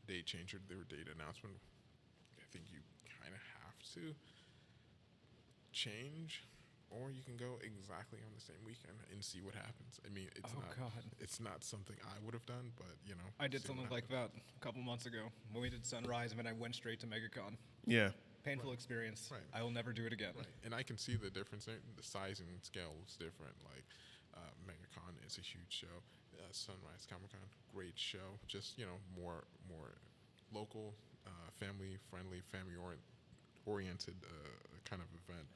date change or their date announcement, I think you kind of have to change, or you can go exactly on the same weekend and see what happens. I mean, it's not something I would have done, but you know, I did see what something like happens. that a couple months ago when we did Sunrise, and then I went straight to MegaCon. Yeah. Painful experience. Right. I will never do it again. Right, and I can see the difference there. The sizing scale is different. Like, MegaCon is a huge show. Sunrise Comic Con, great show. Just, you know, more local, family friendly, oriented kind of event.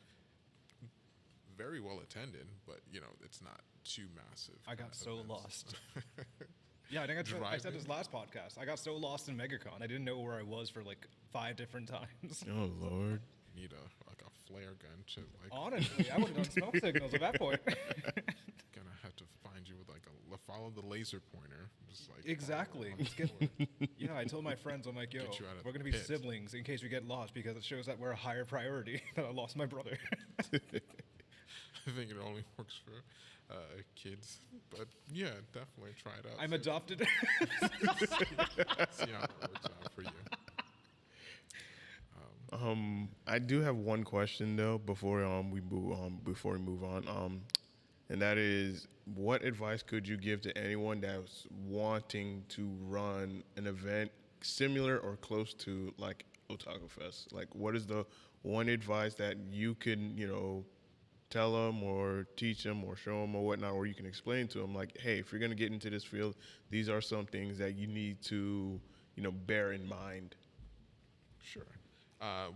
Very well attended, but you know, it's not too massive. I got so events. lost. Yeah, I think I said this last podcast. I got so lost in MegaCon. I didn't know where I was for like 5 different times. Oh Lord. Need a flare gun to like. Honestly, I would have done smoke signals at that point. Gonna have to find you with like follow the laser pointer. Just like Exactly. follow it on the floor. Yeah, I told my friends, I'm like, yo, Get you out of we're the going to be pit. siblings in case we get lost because it shows that we're a higher priority that I lost my brother. I think it only works for kids, but yeah, definitely try it out. I'm see, adopted. see how it works out for you. I do have one question though before we move on. And that is, what advice could you give to anyone that's wanting to run an event similar or close to like Otakufest? Like, what is the one advice that you can, tell them or teach them or show them or whatnot, or you can explain to them like, hey, if you're gonna get into this field, these are some things that you need to, bear in mind. Sure.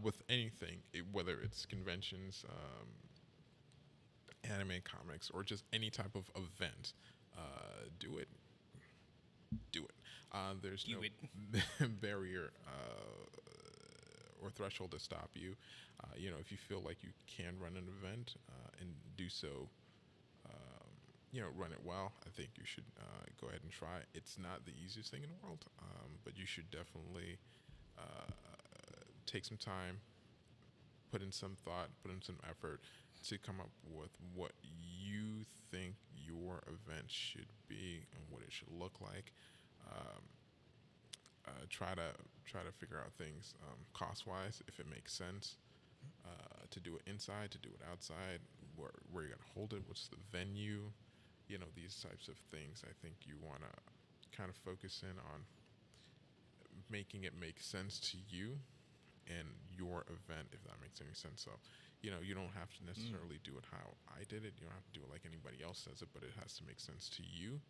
With anything, whether it's conventions, anime, comics, or just any type of event, do it. Do it. There's Do no barrier or threshold to stop you. If you feel like you can run an event and do so, run it well, I think you should go ahead and try. It's not the easiest thing in the world, but you should definitely take some time, put in some thought, put in some effort to come up with what you think your event should be and what it should look like. Try to figure out things cost-wise, if it makes sense, to do it inside, to do it outside, where you're gonna hold it, what's the venue, these types of things. I think you wanna kind of focus in on making it make sense to you and your event, if that makes any sense. So, you don't have to necessarily do it how I did it. You don't have to do it like anybody else does it, but it has to make sense to you.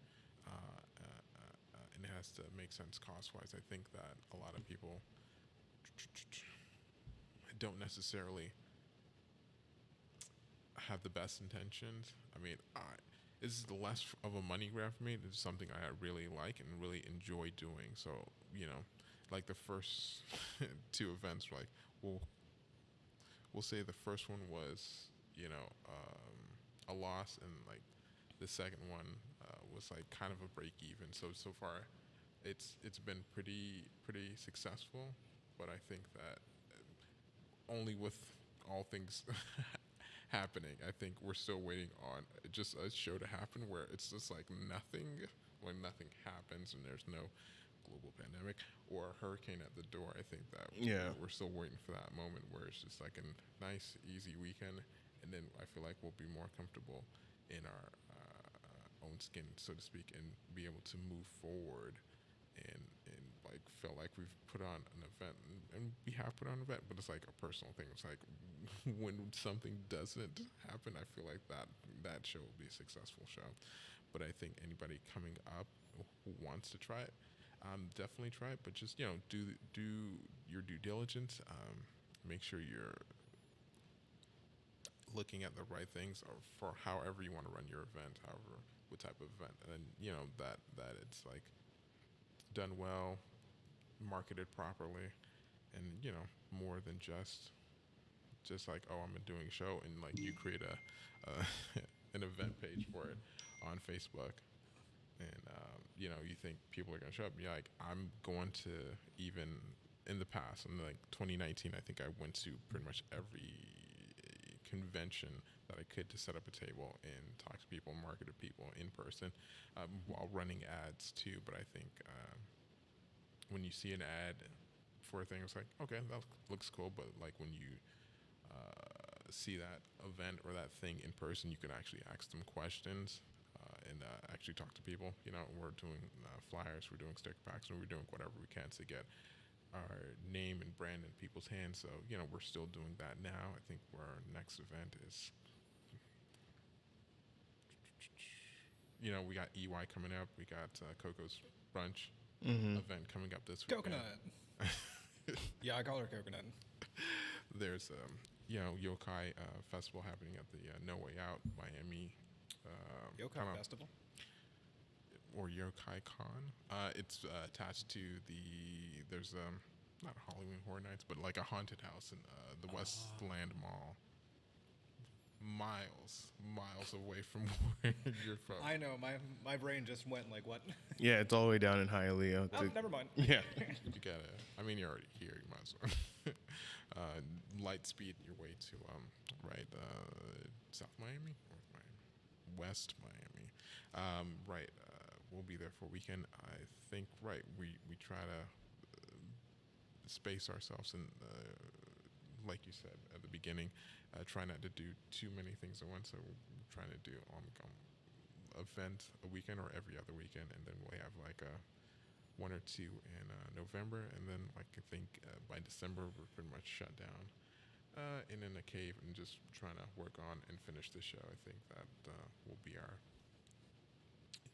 And it has to make sense cost-wise. I think that a lot of people don't necessarily have the best intentions. I mean, this is the less of a money grab for me. It's something I really like and really enjoy doing. So, like the first 2 events, like we'll say the first one was, a loss, and like the second one was like kind of a break even. So far, it's been pretty successful. But I think that only with all things happening, I think we're still waiting on just a show to happen where it's just like nothing, when nothing happens and there's no global pandemic or a hurricane at the door. I think that we're still waiting for that moment where it's just like a nice, easy weekend, and then I feel like we'll be more comfortable in our own skin, so to speak, and be able to move forward and like feel like we've put on an event, and we have put on an event, but it's like a personal thing. It's like when something doesn't happen, I feel like that show will be a successful show. But I think anybody coming up who wants to try it, definitely try it, but just do your due diligence. Make sure you're looking at the right things for however you want to run your event, however what type of event, and then that it's like done well, marketed properly, and more than just like, oh, I'm doing a show, and like you create a an event page for it on Facebook, and you think people are gonna show up. Yeah, like I'm going to, even in the past, in like 2019, I think I went to pretty much every convention that I could to set up a table and talk to people, market to people in person, while running ads too. But I think when you see an ad for a thing, it's like, okay, that looks cool. But like when you see that event or that thing in person, you can actually ask them questions and actually talk to people. You know, we're doing flyers, we're doing sticker packs, and we're doing whatever we can to get our name and brand in people's hands. So, you know, we're still doing that now. I think our next event is, you know, we got EY coming up. We got Coco's Brunch event coming up this week. Coconut. Yeah, I call her Coconut. There's, you know, Yokai Festival happening at the No Way Out Miami. Yokai Festival? Or Yokai Con. It's attached to there's not Halloween Horror Nights, but like a haunted house in the Westland Mall. Miles away from where you're from. I know, my brain just went like, what? Yeah, it's all the way down in Hialeah. Oh, never mind. Yeah. You gotta, I mean, you're already here, you might as well. Light speed your way to, South Miami? North Miami? West Miami. We'll be there for a weekend. I think, we try to space ourselves and, like you said at the beginning, try not to do too many things at once. So we're trying to do event a weekend or every other weekend, and then we'll have like one or two in November, and then like I think by December we're pretty much shut down and in a cave and just trying to work on and finish the show. I think that will be our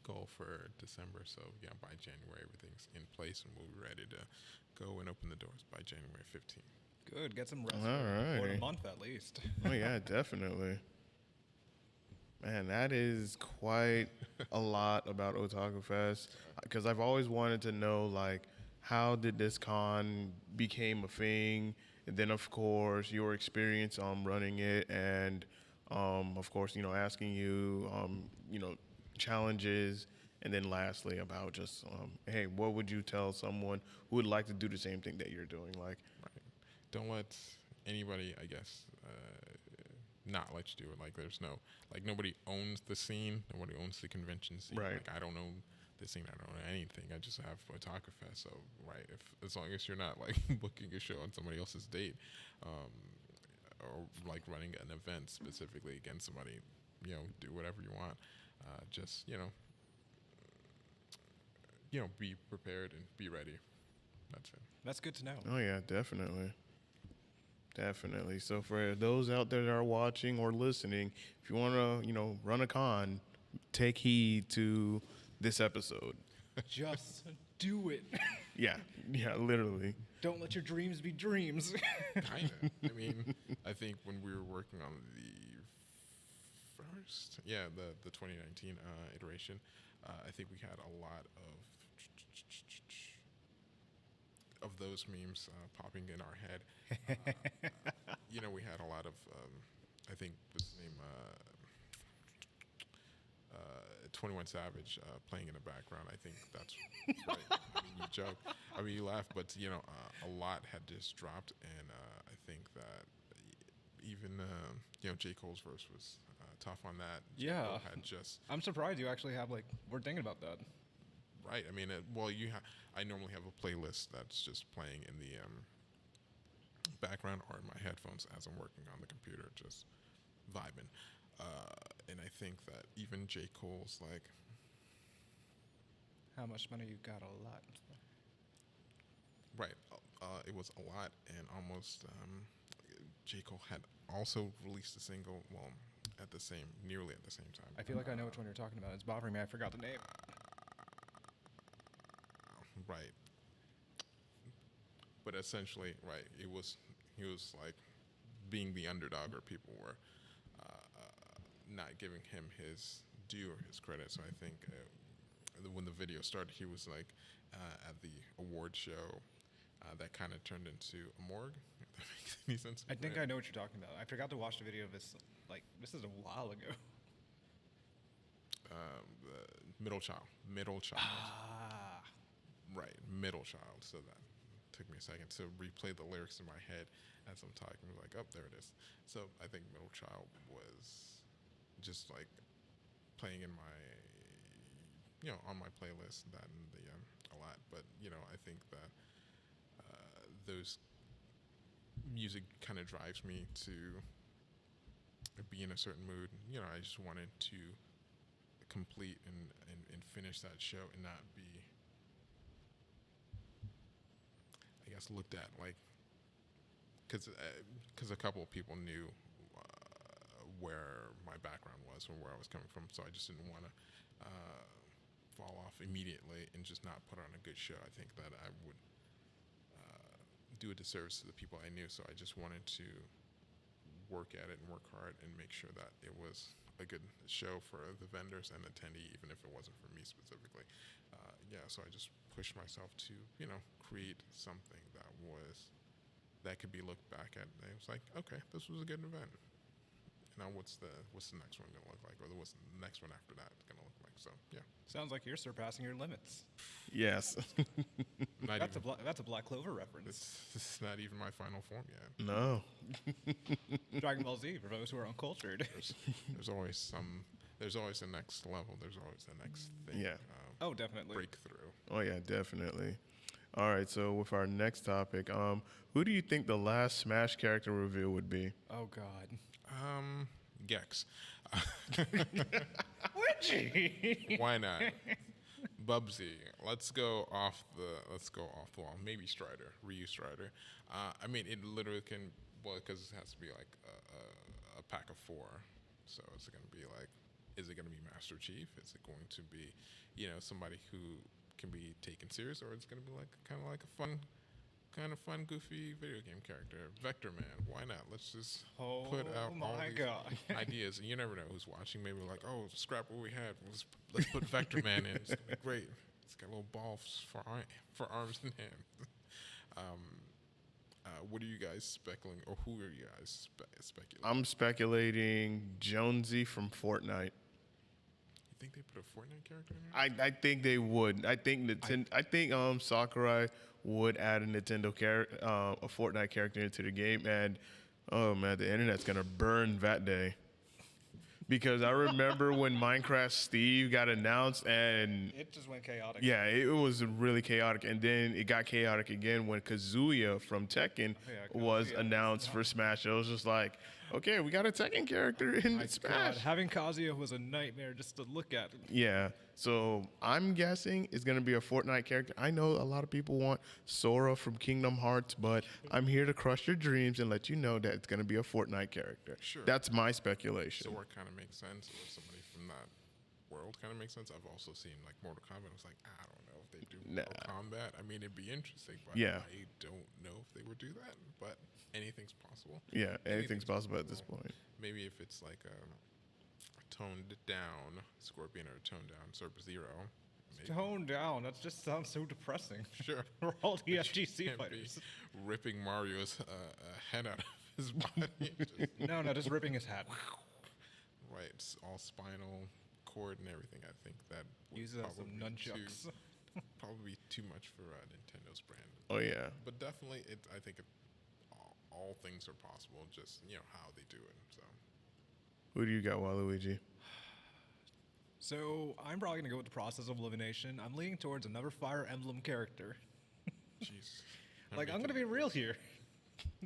goal for December. So yeah, by January everything's in place and we'll be ready to go and open the doors by January 15th. Good, get some rest All for right. a month at least. Oh yeah, definitely. Man, that is quite a lot about Otakufest, because I've always wanted to know, like, how did this con became a thing, and then of course your experience running it, and of course, you know, asking you you know, challenges, and then lastly about just hey, what would you tell someone who would like to do the same thing that you're doing, like. Don't let anybody, I guess, not let you do it. Like, there's no, like, nobody owns the scene. Nobody owns the convention scene. Right. Like, I don't know the scene. I don't know anything. I just have Otakufest. So, right, as long as you're not, like, booking a show on somebody else's date, or, like, running an event specifically against somebody, you know, do whatever you want. Just, you know, be prepared and be ready. That's it. That's good to know. Oh yeah, definitely. Definitely. So for those out there that are watching or listening, if you want to, you know, run a con, take heed to this episode. Just do it. Yeah, literally. Don't let your dreams be dreams. Kind of. I mean, I think when we were working on the 2019 iteration, I think we had a lot of those memes popping in our head. You know, we had a lot of, I think, what's his name, 21 Savage playing in the background. I think that's right. I mean, you joke. I mean, you laugh, but, you know, a lot had just dropped, and I think that even, you know, J. Cole's verse was tough on that. J. Yeah. Cole had just... I'm surprised you actually have, like, we're thinking about that. Right. I mean, I normally have a playlist that's just playing in the background or in my headphones as I'm working on the computer, just vibing. And I think that even J. Cole's like, How much money you got? A lot. right, it was a lot, and almost J. Cole had also released a single, well, nearly at the same time. I feel like I know which one you're talking about. It's bothering me. I forgot the name. Right. But essentially, right, he was like being the underdog, or people were not giving him his due or his credit. So I think when the video started, he was like at the award show that kind of turned into a morgue, if that makes any sense. I think I know what you're talking about. I forgot to watch the video of this. Like, this is a while ago. Middle child. Ah. Right, middle child. So that took me a second to replay the lyrics in my head as I'm talking. I was like, oh, there it is. So I think Middle Child was just like playing in my, on my playlist that and the a lot. But I think that those music kind of drives me to be in a certain mood. I just wanted to complete and finish that show and not be, I guess, looked at like, because a couple of people knew where my background was and where I was coming from, so I just didn't want to fall off immediately and just not put on a good show. I think that I would do a disservice to the people I knew, so I just wanted to work at it and work hard and make sure that it was a good show for the vendors and attendee, even if it wasn't for me specifically. So I just pushed myself to, create something that could be looked back at. And it was like, okay, this was a good event. Now what's the next one gonna look like, or what's the next one after that gonna look like? So yeah. Sounds like you're surpassing your limits. Yes. That's a Black Clover reference. It's not even my final form yet. No. Dragon Ball Z for those who are uncultured. There's always the next level. There's always the next thing. Yeah. Oh, definitely. Breakthrough. Oh yeah, definitely. All right, so with our next topic, who do you think the last Smash character reveal would be? Oh God. Gex. Winji. Why not? Bubsy. Let's go off the wall. Maybe Strider, Ryu Strider. I mean, it literally can. Well, because it has to be like a pack of 4. So it's going to be like, is it going to be Master Chief? Is it going to be, somebody who can be taken serious, or it's going to be like kind of like a fun, goofy video game character? Vector Man. Why not? Let's just put out all these ideas. And you never know who's watching. Maybe like, oh, scrap what we had. Let's put Vector Man in. It's gonna be great. It's got little balls for arms and hands. What are you guys speculating, or who are you guys speculating? I'm speculating Jonesy from Fortnite. You think they put a Fortnite character in there? I think they would. I think Sakurai would add a Nintendo character, a Fortnite character into the game, and oh man, the internet's gonna burn that day. Because I remember when Minecraft Steve got announced, and It just went chaotic. yeah, it was really chaotic, and then it got chaotic again when Kazuya from Tekken was announced for Smash. It was just like, okay, we got a Tekken character in My Smash. God, having Kazuya was a nightmare just to look at. Yeah, so I'm guessing it's gonna be a Fortnite character. I know a lot of people want Sora from Kingdom Hearts, but I'm here to crush your dreams and let you know that it's gonna be a Fortnite character. Sure. That's my speculation. Sora kind of makes sense, or somebody from that world kind of makes sense. I've also seen like Mortal Kombat. I was like, I don't know if they do Mortal Kombat. I mean, it'd be interesting, but Yeah. I don't know if they would do that. But anything's possible. Yeah, anything's possible at this point. Maybe if it's like a toned down Scorpion or a toned down Sub-Zero. Tone down. That just sounds so depressing. Sure. We're all the But you FGC can't be fighters. ripping Mario's head out of his body. Just, No, just ripping his hat. right, it's all spinal cord and everything. I think that would Use it as some probably nunchucks. probably be too much for Nintendo's brand. Oh yeah. But definitely, I think all things are possible. Just how they do it. So Who do you got, Waluigi? So I'm probably gonna go with the process of elimination. I'm leaning towards another Fire Emblem character. jeez. Like I'm gonna be real here.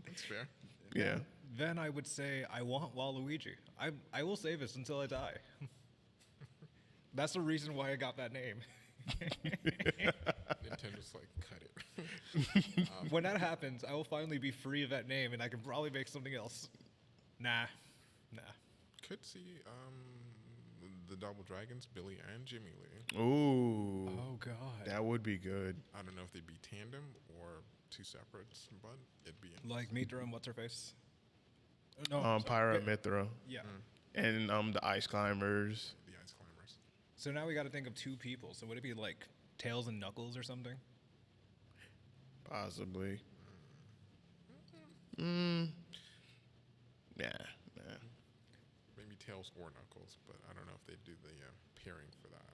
That's fair. Yeah. Then I would say I want Waluigi. I will save this until I die. That's the reason why I got that name. Nintendo's like, cut it. When that happens, I will finally be free of that name, and I can probably make something else. Nah. Could see the Double Dragons, Billy and Jimmy Lee. Ooh. Oh God. That would be good. I don't know if they'd be tandem or two separates, but it'd be Like Mitra and what's her face? No. Pyra Mithra. Yeah. And the Ice Climbers. the Ice Climbers. So now we got to think of 2 people. So would it be like Tails and Knuckles or something? Possibly. Nah. Maybe Tails or Knuckles, but I don't know if they do the pairing for that.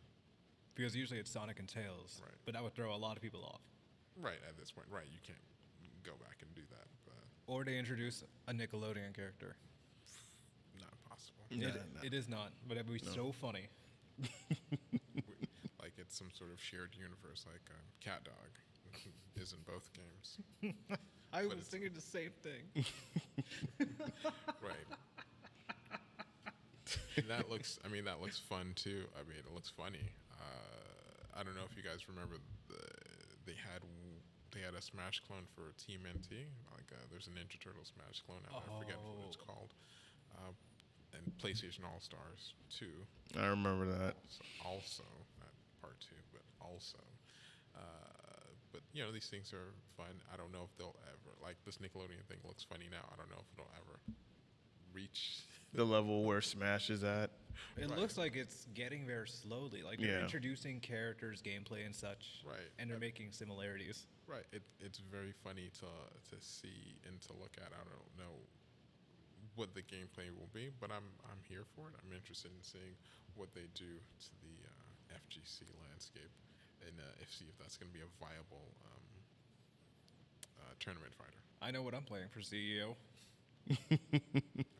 Because usually it's Sonic and Tails. Right. But that would throw a lot of people off. Right, at this point, right, you can't go back and do that, but Or they introduce a Nickelodeon character. not possible. It is not, but it would be so funny. Like it's some sort of shared universe, like Cat Dog is in both games. I But was it's- thinking the same thing. Right. And that looks fun too. I mean, it looks funny. I don't know if you guys remember they had a Smash clone for Team NT. Like there's a Ninja Turtle Smash clone. I forget what it's called. And PlayStation All Stars 2. I remember that. Also, not part 2, but also. But you know, these things are fun. I don't know if they'll ever, like this Nickelodeon thing looks funny now. I don't know if it'll ever reach. The level where Smash is at. It Right. looks like it's getting there slowly. Like they're Yeah. introducing characters, gameplay, and such. Right. And they're making similarities. Right. It's very funny to see and to look at. I don't know what the gameplay will be, but I'm here for it. I'm interested in seeing what they do to the FGC landscape and see if that's going to be a viable tournament fighter. I know what I'm playing for CEO.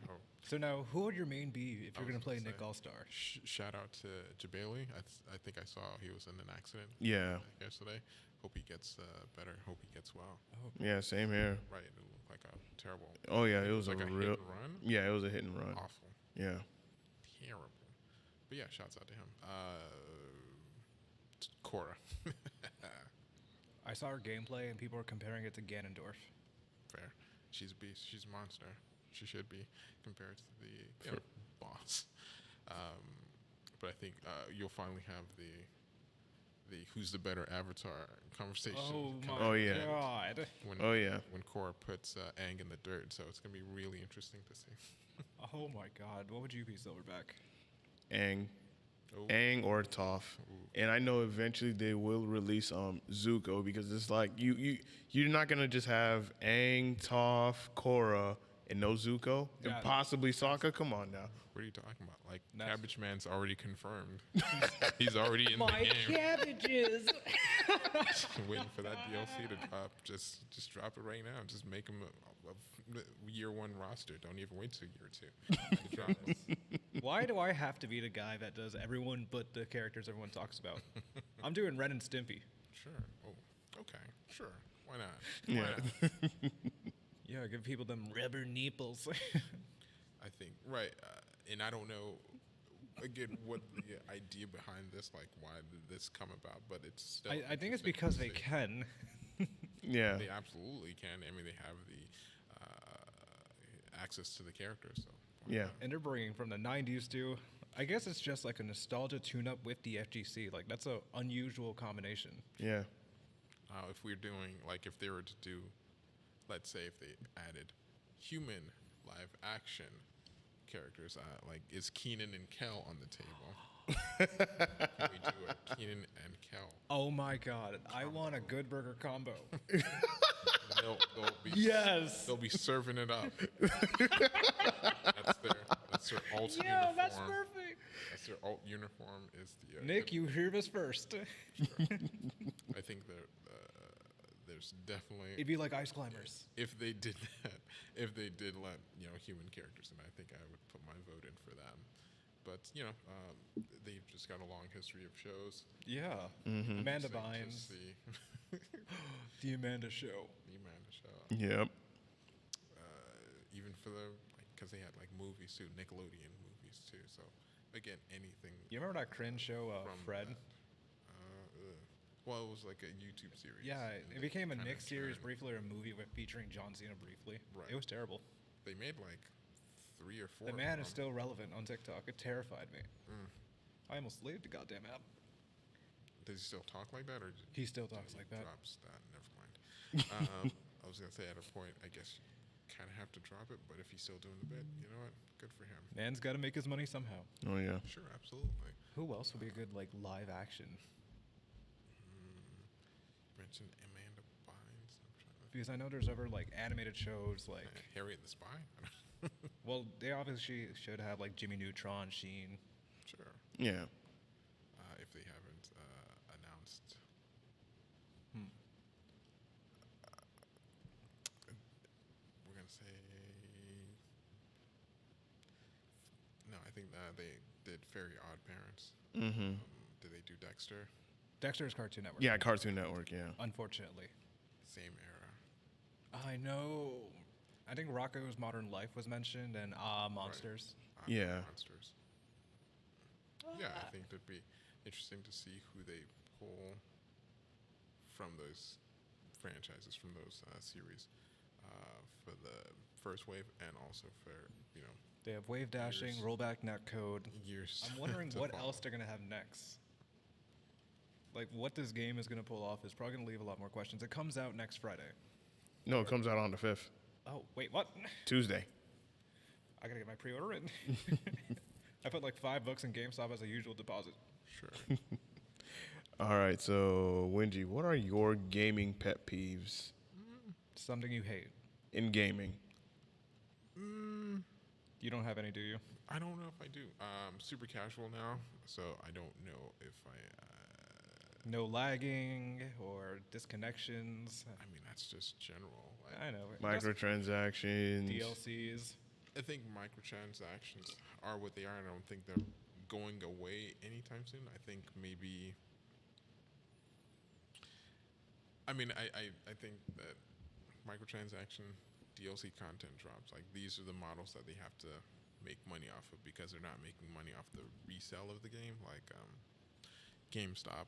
Oh, So now, who would your main be if I you're was going to play gonna Nick say, All-Star? shout out to Jabali. I think I saw he was in an accident Yeah. yesterday. Hope he gets better. Hope he gets well. Yeah, same here. Right. It looked like a terrible. Oh yeah, it was like a a real. hit and run. Yeah, it was a hit and run. Awful. Yeah. Terrible. But yeah, shouts out to him. Korra. I saw her gameplay, and people are comparing it to Ganondorf. Fair. She's a beast. She's a monster. She should be compared to the boss. But I think you'll finally have the who's the better avatar conversation. come Oh, out yeah. God. When, Oh, yeah. When Korra puts Aang in the dirt, so it's gonna be really interesting to see. Oh my God. What would you be, Silverback? Aang. Oh. Aang or Toph. And I know eventually they will release Zuko because it's like you're not gonna just have Aang, Toph, Korra, and no Zuko and Yeah. possibly Sokka. Come on now. What are you talking about? Like That's- Cabbage Man's already confirmed. He's already in the game. cabbages. Waiting for that DLC to drop. Just drop it right now. Just make him a year one roster. Don't even wait till year 2. to drop him. Why do I have to be the guy that does everyone but the characters everyone talks about? I'm doing Ren and Stimpy. Sure. Oh, okay. Sure. Why not? Yeah. Why not? Yeah, give people them rubber nipples. I think right. And I don't know. Again, what the idea behind this? Like, why did this come about? But it's still. I think it's interesting because to they see. can. Yeah. They absolutely can. I mean, they have the access to the characters. So why Yeah. not? And they're bringing from the 90s too. I guess it's just like a nostalgia tune-up with the FGC. Like, that's an unusual combination. Yeah. If we're doing like if they were to do, let's say if they added human live action characters, like is Keenan and Kel on the table? Can we do a Keenan and Kel? Oh my God. I want a good burger combo. They'll be Yes. they'll be serving it up. that's their alt uniform. that's perfect. That's their alt uniform. Is the Nick, you hear this first. I think there's definitely It'd be like Ice Climbers. if they did that, if they did let human characters in, I think I would put my vote in for them. But they've just got a long history of shows. Yeah. Mm-hmm. Amanda So to Bynes. see The Amanda Show. the Amanda show, Yep. even for the because they had like movies too, Nickelodeon movies too. So again, anything. You remember that cringe show, from Fred? that. Well, it was like a YouTube series. Yeah, and it became a kinda Nick series turned- briefly, or a movie with featuring John Cena briefly. Right. It was terrible. They made like 3 or 4. The of man is them. still relevant on TikTok. It terrified me. Mm. I almost deleted the goddamn app. Does he still talk like that, or He still talks he like that. drops that? Never mind. I was gonna say at a point, I guess you kind of have to drop it, but if he's still doing the bit, you know what? Good for him. Man's got to make his money somehow. Oh yeah. Sure, absolutely. Who else would be a good like live action? Mentioned Amanda Bynes. I'm trying to Because I know there's other like animated shows like. Harriet the Spy. Well, they obviously should have like Jimmy Neutron, Sheen. Sure. Yeah. If they haven't announced say no. I think they did Very Odd Parents. Mm-hmm. Did they do Dexter? Dexter's Cartoon Network. Yeah, Cartoon Network. Yeah. Unfortunately. Same era. I know. I think Rocco's Modern Life was mentioned and Monsters. Yeah. Monsters. Yeah, I think it'd be interesting to see who they pull from those franchises, from those series, for the first wave, and also for They have wave dashing, Years. rollback netcode. years. I'm wondering to what follow. else they're gonna have next. Like what this game is gonna pull off is probably gonna leave a lot more questions. It comes out next Friday. No, it comes out on the 5th, Oh wait, what? Tuesday. I gotta get my pre-order in. I put like $5 in GameStop as a usual deposit. Sure. All right, so Winji, what are your gaming pet peeves Something you hate. in gaming? You don't have any, do you? I don't know if I do. Super casual now, so I don't know if I. No lagging or disconnections. I mean, that's just general. I know. Microtransactions. DLCs. I think microtransactions are what they are, and I don't think they're going away anytime soon. I think maybe. I mean, I think that microtransaction DLC content drops. Like these are the models that they have to make money off of because they're not making money off the resale of the game. Like GameStop,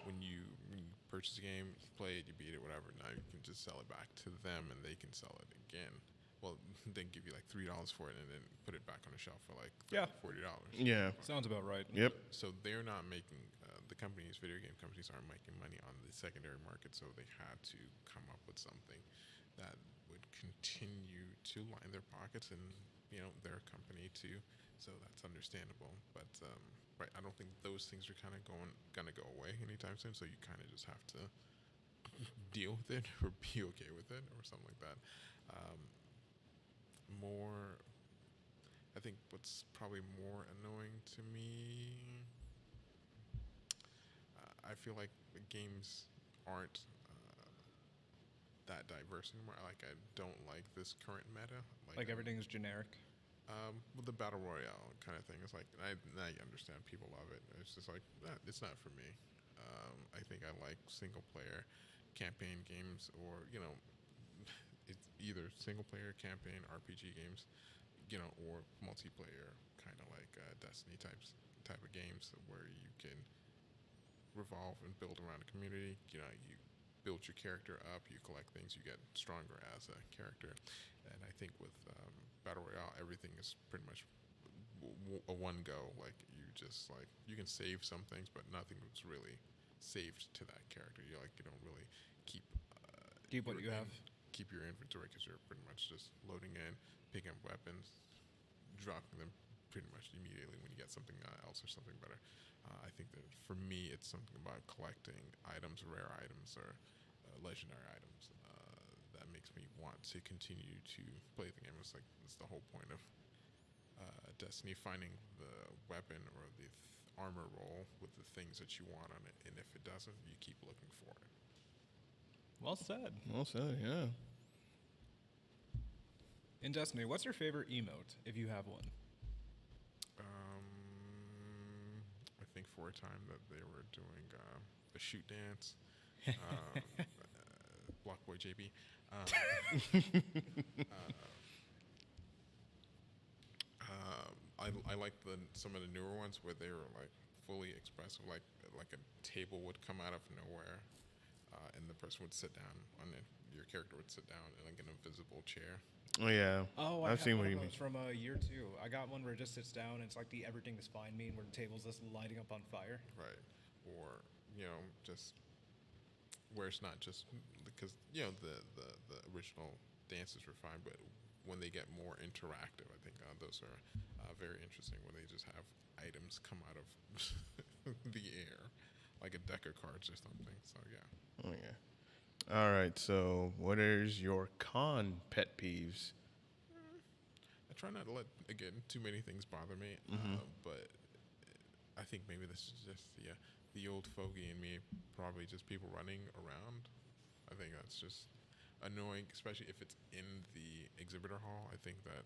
when you purchase a game, you play it, you beat it, whatever. Now you can just sell it back to them, and they can sell it again. Well, they give you like $3 for it, and then put it back on the shelf for like Yeah. $40. Yeah. Sounds about right. Yep. So they're not making the companies, video game companies, aren't making money on the secondary market. So they had to come up with something that would continue to line their pockets, and their company too. So that's understandable. But right, I don't think those things are kind of gonna go away anytime soon. So you kind of just have to deal with it or be okay with it or something like that. More, I think what's probably more annoying to me, I feel like the games aren't that diverse anymore. Like I don't like this current meta. Like everything's generic. With the battle royale kind of thing, it's like I understand people love it. It's just like it's not for me. I think I like single player campaign games, or it's either single player campaign RPG games, or multiplayer kind of like Destiny type of games where you can revolve and build around a community. You build your character up, you collect things, you get stronger as a character. And I think with Battle Royale, everything is pretty much a one go. Like you can save some things, but nothing was really saved to that character. You don't really keep What you have. Keep your inventory because you're pretty much just loading in, picking up weapons, dropping them pretty much immediately when you get something else or something better. I think that for me, it's something about collecting items, rare items, or legendary items that makes me want to continue to play the game. It's the whole point of Destiny, finding the weapon or the armor roll with the things that you want on it, and if it doesn't, you keep looking for it. Well said. Well said, yeah. In Destiny, what's your favorite emote, if you have one? I think for a time that they were doing the shoot dance, Blockboy JB. I like some of the newer ones where they were like fully expressive, like a table would come out of nowhere, and the person would sit down on it. Your character would sit down in like an invisible chair. Oh yeah. Oh, I've seen what you mean. From year 2. I got one where it just sits down and it's like the everything is fine meme where the table's just lighting up on fire. Right. Or just where it's not just because the original dances were fine, but when they get more interactive, I think those are very interesting. When they just have items come out of the air, like a deck of cards or something. So yeah. Oh yeah. All right. So, what is your con pet peeves? I try not to let too many things bother me, but I think maybe this is just the old fogey in me. Probably just people running around. I think that's just annoying, especially if it's in the exhibitor hall. I think that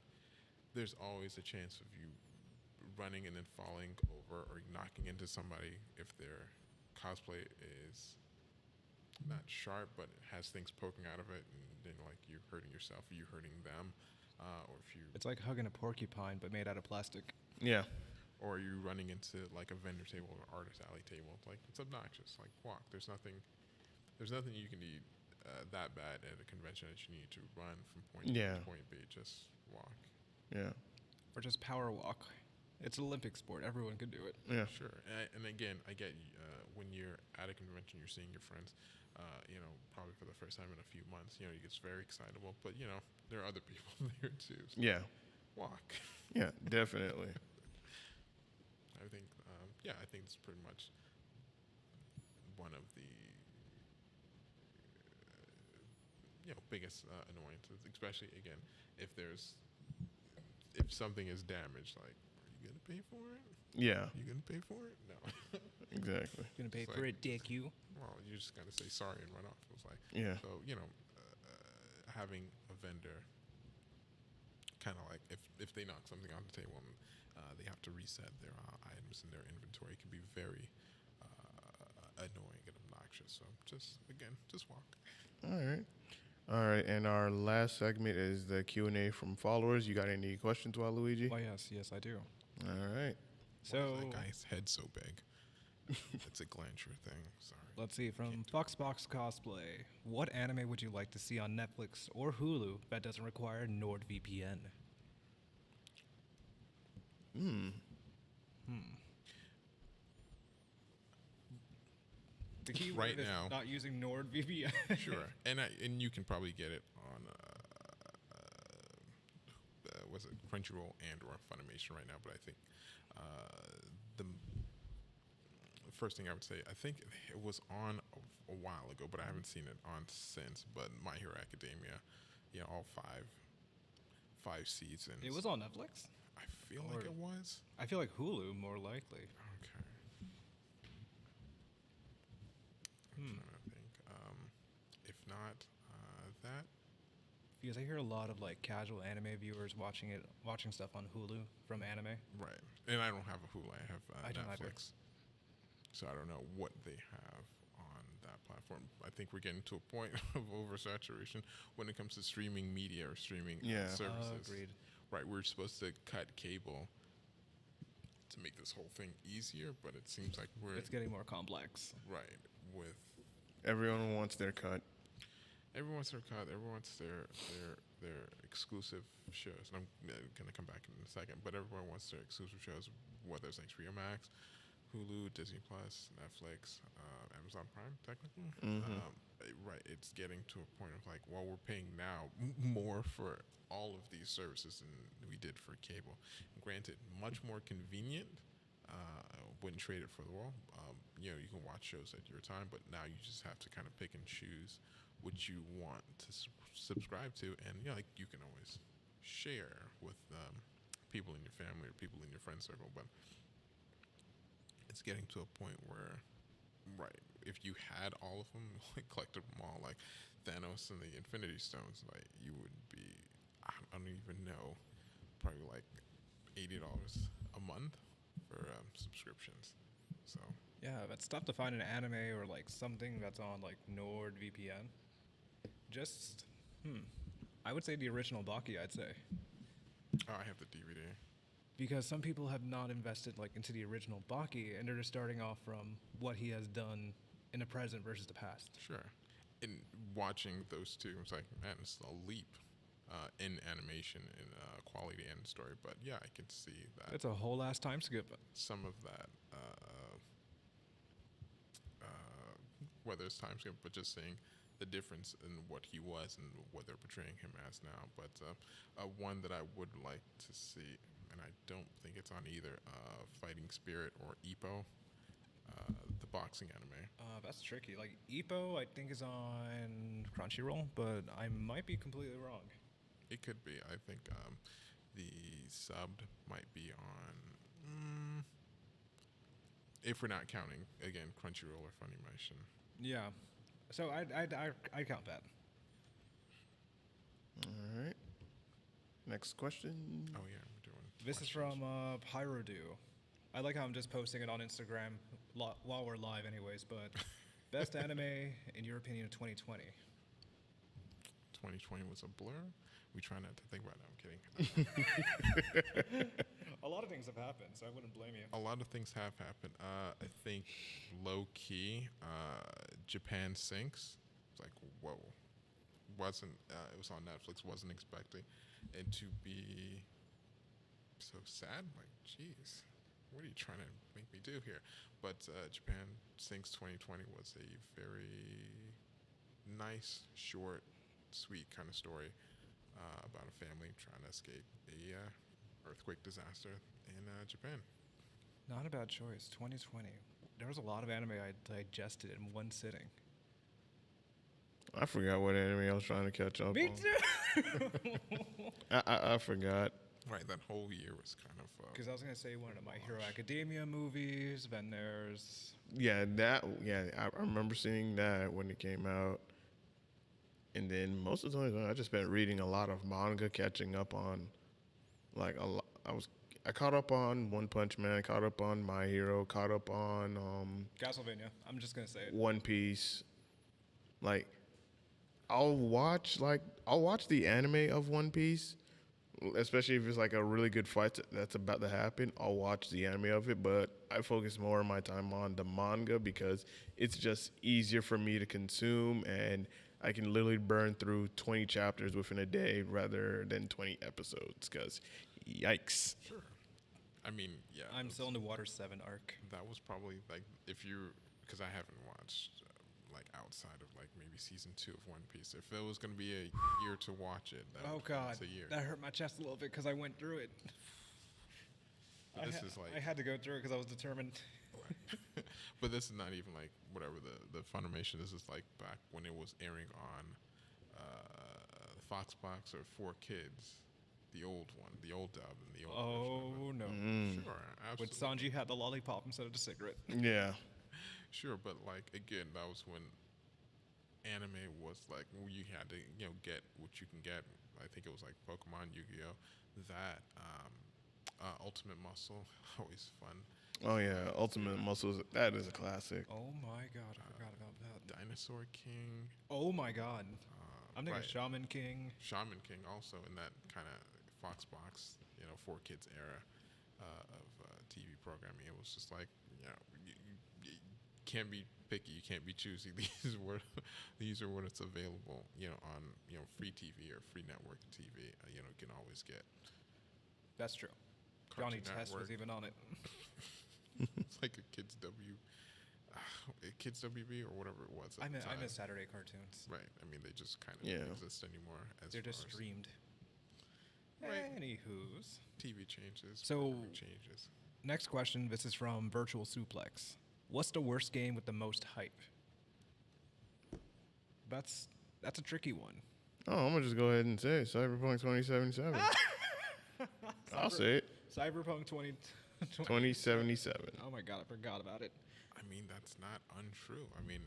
there's always a chance of you running and then falling over or knocking into somebody if their cosplay is not sharp but has things poking out of it, and then like you hurting yourself or you hurting them, or if you It's like hugging a porcupine, but made out of plastic. Yeah. or you running into like a vendor table or artist alley table. It's like it's obnoxious. Like walk. There's nothing you can do that bad at a convention that you need to run from point A Yeah. to point B. Just walk. Yeah. Or just power walk. It's an Olympic sport. Everyone can do it. Yeah. Sure. And again, I get when you're at a convention, you're seeing your friends. Probably for the first time in a few months. You get very excitable, but there are other people there too. So Yeah. walk. Yeah. Definitely. I think, I think it's pretty much one of the biggest annoyances, especially again if something is damaged. Like, are you gonna pay for it? Yeah. You gonna pay for it? No. Exactly. Gonna pay It's for like- it, dick you. Well, you're just gonna say sorry and run off. It was like, Yeah. so having a vendor, kind of like if they knock something on the table and they have to reset their items in their inventory, it can be very annoying and obnoxious. So just walk. All right. All right. And our last segment is the Q&A from followers. You got any questions, Waluigi? Why, yes, I do. All right. Why So is that guy's head so big? It's a Glancher thing. Sorry. let's see. From Foxbox Cosplay, what anime would you like to see on Netflix or Hulu that doesn't require NordVPN? The key Right word is now- not using NordVPN. Sure, and you can probably get it on was it Crunchyroll and or Funimation right now. But I think the first thing I would say, I think it was on a while ago, but I haven't seen it on since. But My Hero Academia, all five seasons. It was on Netflix. I feel like it was. I feel like Hulu more likely. Okay. I'm trying to think. If not that, Because I hear a lot of like casual anime viewers watching stuff on Hulu from anime. right. And I don't have a Hulu. I have I don't either. Netflix. So I don't know what they have on that platform. I think we're getting to a point of oversaturation when it comes to streaming media or streaming services. Agreed. Right. We're supposed to cut cable to make this whole thing easier, but it seems like we're It's getting more complex. right with Everyone wants their cut. everyone wants their cut. Everyone wants their exclusive shows. And I'm gonna come back in a second, but everyone wants their exclusive shows, whether it's HBO Max, Hulu, Disney Plus, Netflix, Amazon Prime, technically. Right. It's getting to a point of like, well, we're paying now more for all of these services than we did for cable. Granted, much more convenient. Wouldn't trade it for the world. You can watch shows at your time, but now you just have to kind of pick and choose what you want to subscribe to, and like you can always share with people in your family or people in your friend circle, but it's getting to a point where, right, if you had all of them, like collected them all, like Thanos and the Infinity Stones, like you would be, I don't even know, probably like $80 a month for subscriptions. So Yeah, it's tough to find an anime or like something that's on like NordVPN. Just, I would say the original Baki. I'd say I have the DVD. because some people have not invested like into the original Baki, and they're just starting off from what he has done in the present versus the past. Sure. In watching those two, it's like, man, it's a leap in animation, in quality and story. But yeah, I can see that It's a whole ass time skip. some of that, whether it's time skip, but just seeing the difference in what he was and what they're portraying him as now. But one that I would like to see, and I don't think it's on either, Fighting Spirit or Ippo, the boxing anime. That's tricky. Like Ippo, I think is on Crunchyroll, but I might be completely wrong. It could be. I think the subbed might be on, if we're not counting, again, Crunchyroll or Funimation. Yeah, so I'd count that. All right. Next question. Oh yeah, we're doing. This is from Pyrodo. I like how I'm just posting it on Instagram while we're live, anyways. But best anime in your opinion of 2020? 2020 was a blur. We try not to think about it. I'm kidding. A lot of things have happened, so I wouldn't blame you. A lot of things have happened. I think low key, Japan sinks. It's like whoa, wasn't it was on Netflix? Wasn't expecting, and to be so sad. Like, jeez, what are you trying to make me do here? But Japan sinks 2020 was a very nice, short, sweet kind of story about a family trying to escape a earthquake disaster in Japan. Not a bad choice. 2020. There was a lot of anime I digested in one sitting. I forgot what anime I was trying to catch up Me on. too. I forgot. Right, that whole year was kind of. Because I was gonna say one of My Hero Academia movies. Then there's I remember seeing that when it came out. And then most of the time, I just been reading a lot of manga, catching up on, like a lot. I caught up on One Punch Man, caught up on My Hero, caught up on Castlevania. I'm just gonna say it. One Piece. Like, I'll watch the anime of One Piece, especially if it's like a really good fight that's about to happen. I'll watch the anime of it, but I focus more of my time on the manga because it's just easier for me to consume, and I can literally burn through 20 chapters within a day rather than 20 episodes. Because, yikes! Sure. I mean, yeah. I'm still in the Water 7 arc. That was probably like if you, because I haven't watched like outside of like maybe season 2 of One Piece. If it was gonna be a year to watch it, Oh god, it's a year. that hurt my chest a little bit because I went through it. But this is like, I had to go through it because I was determined. but this is not even like whatever the Funimation. This is like back when it was airing on Foxbox or 4Kids, the old one, the old dub, and the old Oh no! Sure, When absolutely. Sanji had the lollipop instead of the cigarette. Yeah. Sure, but like again, that was when anime was like you had to get what you can get. I think it was like Pokemon, Yu-Gi-Oh, that Ultimate Muscle, always fun. Oh yeah, Ultimate Muscles. That is a classic. Oh my god, I forgot about that. Dinosaur King, Oh my god, I'm thinking right. Shaman King. Shaman King, also in that kind of Foxbox, 4Kids era of TV programming. It was just like you can't be picky, you can't be choosy. These are what it's available, on free TV or free network TV. You can always get. That's true. Cartoon Johnny Test was Network. even on it. It's like a Kids WB or whatever it was. I At the time. miss Saturday cartoons. Right. I mean, they just kind of Yeah. don't exist anymore. They're just far as streamed. Right. Anywho's. TV changes. So- programming changes. Next question. This is from Virtual Suplex. What's the worst game with the most hype? That's a tricky one. Oh, I'm gonna just go ahead and say it. Cyberpunk 2077. I'll say it. Cyberpunk 2077. Oh my god, I forgot about it. I mean, that's not untrue. I mean,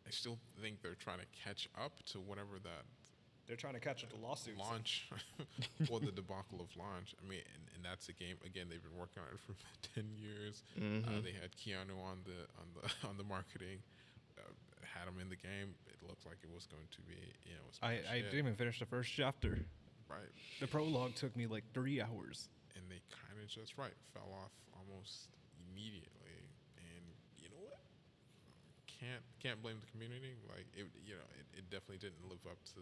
I still think they're trying to catch up to whatever that They're trying to catch up to lawsuits. launch or the debacle of launch. I mean, and that's a game. Again, they've been working on it for 10 years. They had Keanu on the marketing, had him in the game. It looked like it was going to be, I didn't even finish the first chapter. right. The prologue took me like 3 hours. And they kind of just fell off almost immediately. And you know what? Can't blame the community. Like it definitely didn't live up to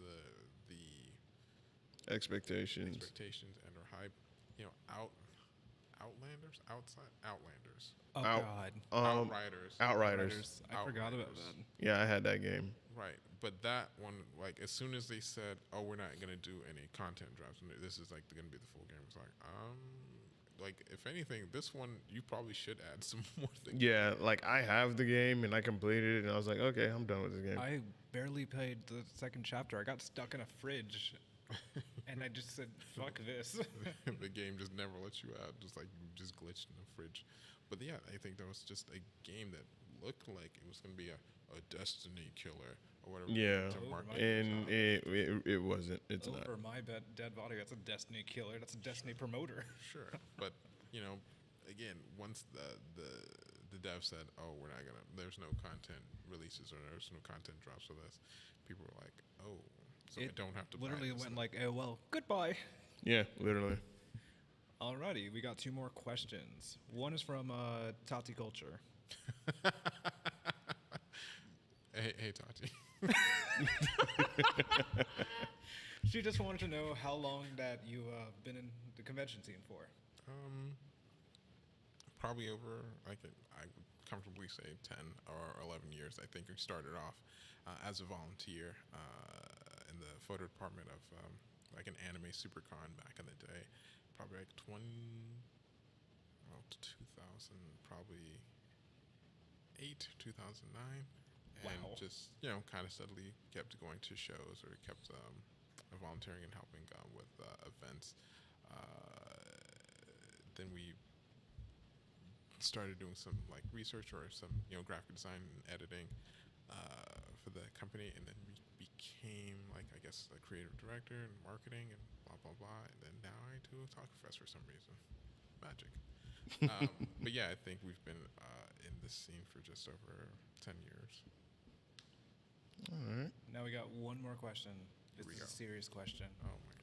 the Expectations. and or hype. Outlanders. Oh Out- god. Outriders. Outriders. I forgot about Outriders. that. Yeah, I had that game. Right, but that one, like, as soon as they said, "Oh, we're not gonna do any content drops, and this is like gonna be the full game," it's like if anything, this one you probably should add some more things. Yeah, like I have the game and I completed it and I was like, okay, I'm done with this game. I barely played the second chapter. I got stuck in a fridge, and I just said, "Fuck this." The game just never lets you out, just like you just glitched in the fridge. But yeah, I think that was just a game that looked like it was gonna be a a destiny killer or whatever. Yeah, to market and yourself. it wasn't. It's not. Over my dead body, that's a Destiny killer. That's a Destiny promoter. Sure, but again, once the dev said, "Oh, we're not gonna," there's no content releases or there's no content drops for this. People were like, "Oh, so I don't have to." Literally buy this went now." like AOL. Goodbye. Yeah, literally. Alrighty, we got 2 more questions. One is from Tati Culture. Hey, Tati. She just wanted to know how long that you've been in the convention scene for. Probably over, I would comfortably say 10 or 11 years. I think we started off as a volunteer in the photo department of like an anime supercon back in the day. Probably like 2000, probably 8, 2009. And Wow. just, kind of steadily kept going to shows or kept volunteering and helping with events. Then we started doing some like research or some graphic design and editing for the company, and then we became like I guess a creative director and marketing and blah blah blah. And then now I do Otakufest for some reason, magic. But yeah, I think we've been in this scene for just over 10 years. All right. Now we got one more question. This we is go. a serious question. Oh my god.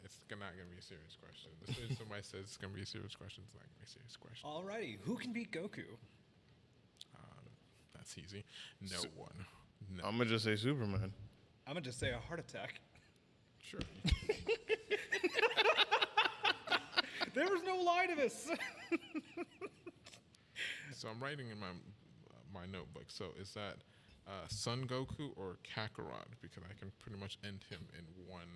It's not gonna be a serious question. As soon as somebody says it's gonna be a serious question, it's not gonna be a serious question. Alrighty, who can beat Goku? That's easy. No one. No. I'm gonna just say Superman. I'm gonna just say a heart attack. Sure. There was no lie to this. So I'm writing in my notebook. So is that Son Goku or Kakarot? Because I can pretty much end him in one,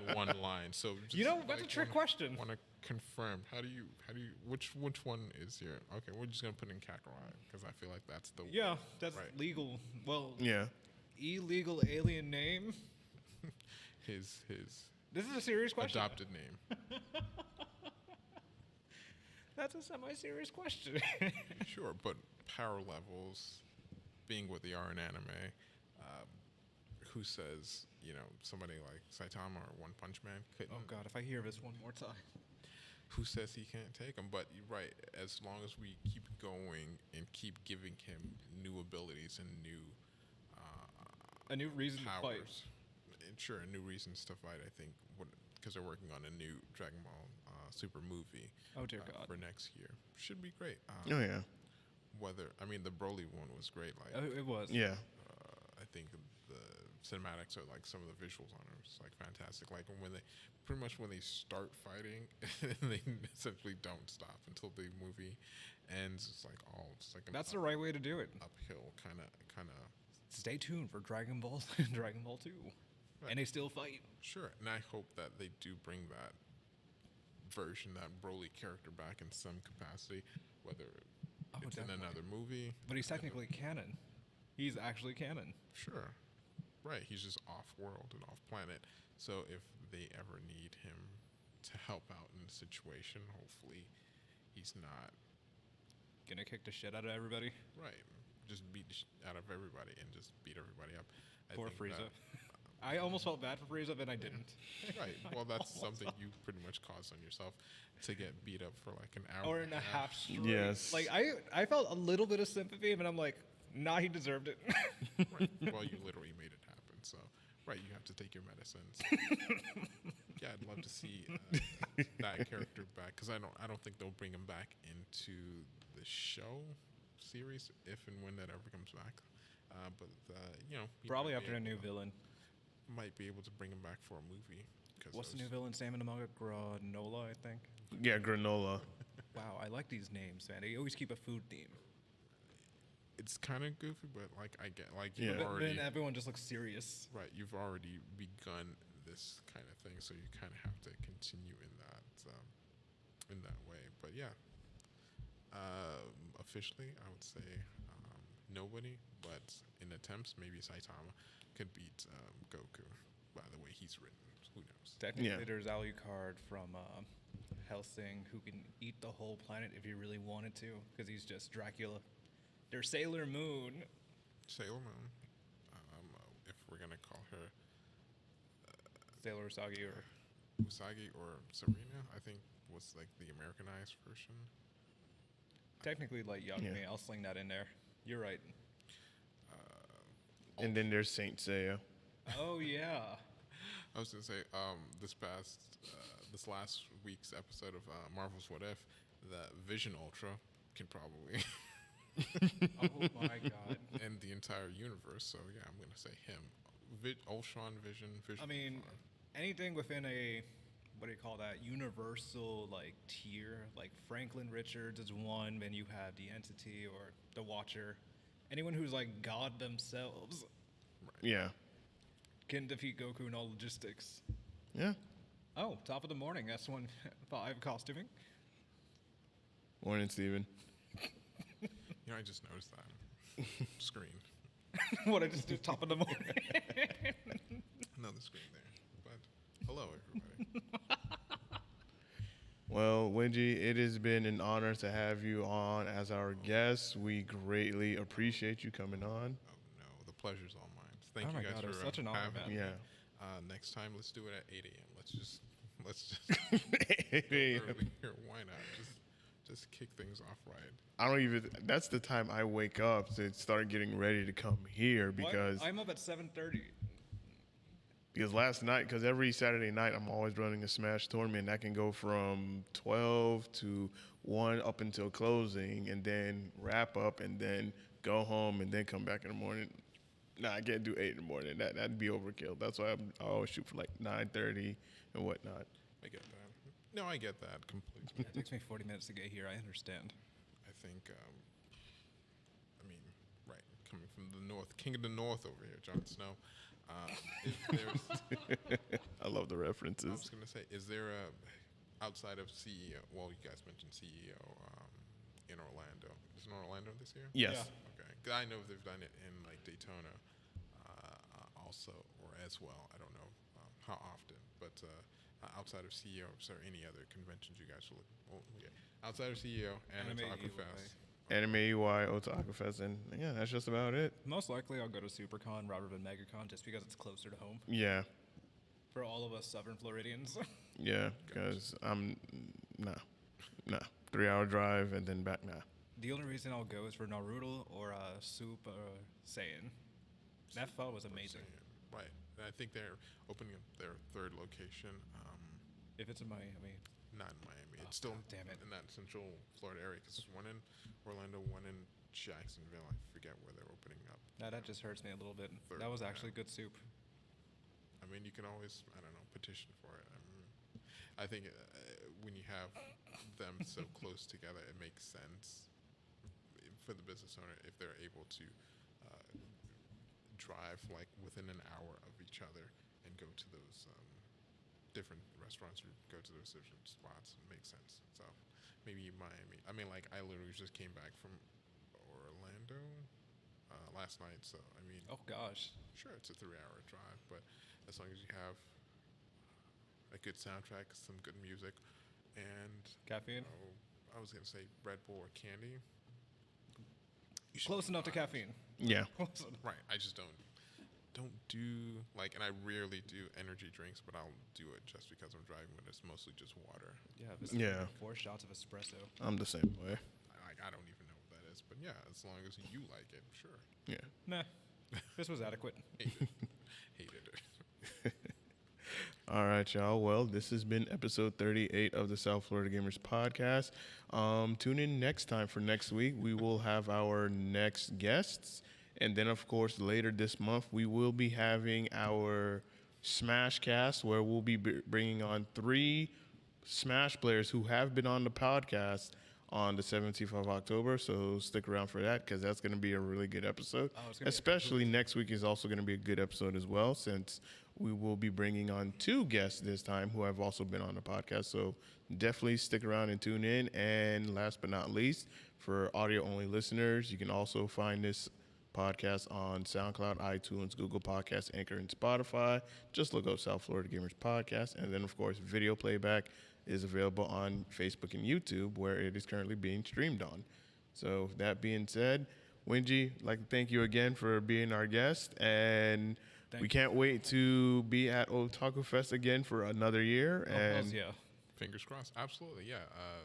in one line. So just, that's a trick question. Want to confirm? How do you? Which one is your? Okay, we're just gonna put in Kakarot because I feel like that's the. Yeah, that's Right. legal. Well, Yeah. illegal alien name. His This is a serious question. adopted name. That's a semi-serious question. Sure, but power levels, being what they are in anime, who says, somebody like Saitama or One Punch Man couldn't? Oh God, if I hear this one more time. Who says he can't take them? But you're right, as long as we keep going and keep giving him new abilities and new A new reason to fight. powers, and sure, new reasons to fight, I think, because they're working on a new Dragon Ball Super movie Oh dear God. for next year. Should be great. Oh yeah. The Broly one was great. Like, Oh, it was. Yeah. I think the cinematics are like some of the visuals on it was like fantastic. Like when they start fighting, they essentially don't stop until the movie ends. It's like an That's the right way to do it. uphill kind of. Stay tuned for Dragon Ball, Dragon Ball 2, Right. and they still fight. Sure, and I hope that they do bring that version, that Broly character back in some capacity, whether it's definitely. in another movie. But he's technically canon. He's actually canon. Sure. Right, he's just off-world and off-planet. So if they ever need him to help out in a situation, hopefully he's not, Gonna kick the shit out of everybody. right, just beat the out of everybody and just beat everybody up. I Poor think Frieza. that- I almost felt bad for Frieza, but I didn't. right, well, that's something you pretty much caused on yourself to get beat up for like an hour. Or in a half straight. Yes. Like I felt a little bit of sympathy, but I'm like, nah, he deserved it. Right. Well, you literally made it happen. So, right, you have to take your medicines. Yeah, I'd love to see that character back because I don't think they'll bring him back into the show series if and when that ever comes back. But he Probably might be after a able new to- villain. Might be able to bring him back for a movie. What's the new villain? Sam in the manga? Granola, I think. Yeah, granola. Wow, I like these names, man. They always keep a food theme. It's kind of goofy, but like I get like Yeah. you've But already then everyone just looks serious. right. You've already begun this kind of thing, so you kind of have to continue in that way. But yeah, officially, I would say nobody, but in attempts, maybe Saitama could beat Goku. By the way, he's written. Who knows? Technically, Yeah. there's Alucard from Hellsing who can eat the whole planet if he really wanted to, because he's just Dracula. There's Sailor Moon. Sailor Moon. If we're gonna call her Sailor Usagi or Usagi or Serena, I think was like the Americanized version. technically like young Yeah. me. I'll sling that in there. You're right. And then there's Saint Seiya. Oh yeah. I was gonna say this last week's episode of Marvel's What If, that Vision Ultra can probably Oh my god. end the entire universe. So yeah, I'm gonna say him. Ultron Vision. I mean, Ultron. anything within a what do you call that? Universal like tier. Like Franklin Richards is one, then you have the Entity or the Watcher. Anyone who's like God themselves Yeah. can defeat Goku in all logistics. Yeah. Oh, top of the morning, S15 costuming. Morning, Steven. You know, I just noticed that screen. What I just do top of the morning. Another screen there. But hello, everybody. Well, Winji, it has been an honor to have you on as our guest. We greatly appreciate you coming on. Oh no, the pleasure's all mine. Thank Oh you my guys God, it for was such an honor, having man. me. Yeah. Next time, let's do it at 8 a.m. Let's just Yeah. earlier. Why not? Just kick things off right. I don't even. That's the time I wake up to start getting ready to come here because I'm up at 7:30. last night, because every Saturday night I'm always running a Smash tournament. That can go from 12 to 1 up until closing, and then wrap up, and then go home, and then come back in the morning. Nah, I can't do 8 in the morning. That'd be overkill. That's why I always shoot for like 9:30 and whatnot. I get that. No, I get that completely. It takes me 40 minutes to get here. I understand. I think, I mean, right, coming from the north, king of the north over here, Jon Snow. If there's, I love the I was references. going to say, is there a, outside of CEO, well, you guys mentioned CEO in Orlando. Is it in Orlando this year? Yes. Yeah. Okay. 'Cause I know they've done it in like Daytona also, or as well. I don't know how often, but outside of CEO, is there any other conventions you guys are looking? Oh, yeah. Outside of CEO and Anime Otaku UI. Fest. Anime UI, Otakufest, and yeah, that's just about it. Most likely, I'll go to SuperCon rather than MegaCon just because it's closer to home Yeah, for all of us Southern Floridians. yeah, because I'm nah, 3-hour drive and then back. Nah. The only reason I'll go is for Naruto or Super Saiyan. That fall was amazing. Right. And I think they're opening up their third location. If it's in Miami, Not in Miami. It's still God damn it. in that central Florida area because there's one in Orlando, one in Jacksonville. I forget where they're opening up. that just hurts me a little bit. Third That was one, actually yeah. good soup. I mean, you can always, I don't know, petition for it. I think when you have them so close together, it makes sense for the business owner if they're able to drive like within an hour of each other and go to those different restaurants or go to those different spots. It makes sense. So maybe Miami. I mean, like I literally just came back from Orlando last night. So I mean, Oh gosh. sure, it's a 3-hour drive, but as long as you have a good soundtrack, some good music, and Caffeine? I was gonna say Red Bull or candy. You should Close enough to buy it. caffeine. Yeah, Close enough. Right. I just don't do like, and I rarely do energy drinks, but I'll do it just because I'm driving. But it's mostly just water. Yeah, this Yeah. 4 shots of espresso. I'm the same way. I don't even know what that is, but yeah, as long as you like it, sure. Yeah. Nah, this was adequate. Hated it. All right, y'all. Well, this has been episode 38 of the South Florida Gamers podcast. Tune in next time for next week. We will have our next guests. And then, of course, later this month, we will be having our Smash cast where we'll be bringing on 3 Smash players who have been on the podcast on the 17th of October. So stick around for that because that's going to be a really good episode. Oh, it's gonna be Especially next week is also going to be a good episode as well since we will be bringing on 2 guests this time who have also been on the podcast. So definitely stick around and tune in. And last but not least, for audio-only listeners, you can also find this podcast on SoundCloud, iTunes, Google Podcasts, Anchor, and Spotify. Just look up South Florida Gamers Podcast. And then, of course, video playback is available on Facebook and YouTube, where it is currently being streamed on. So that being said, Winji, I'd like to thank you again for being our guest, and Thank we you. can't wait to be at Otakufest again for another year. Oh, hells And yeah. Fingers crossed. Absolutely, yeah.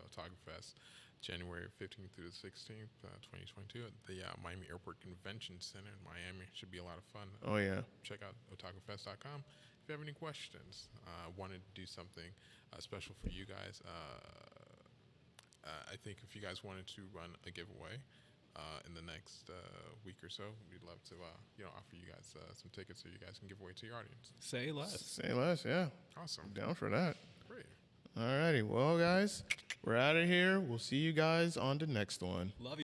Otakufest, January 15th through the 16th, 2022, at the Miami Airport Convention Center in Miami. Should be a lot of fun. oh yeah, Check out otakufest.com. If you have any questions, wanted to do something special for you guys. I think if you guys wanted to run a giveaway in the next week or so, we'd love to offer you guys some tickets so you guys can give away to your audience. Say less. say less. Yeah, Awesome. down for that. Great. Alrighty, well guys, we're out of here. We'll see you guys on the next one. Love you.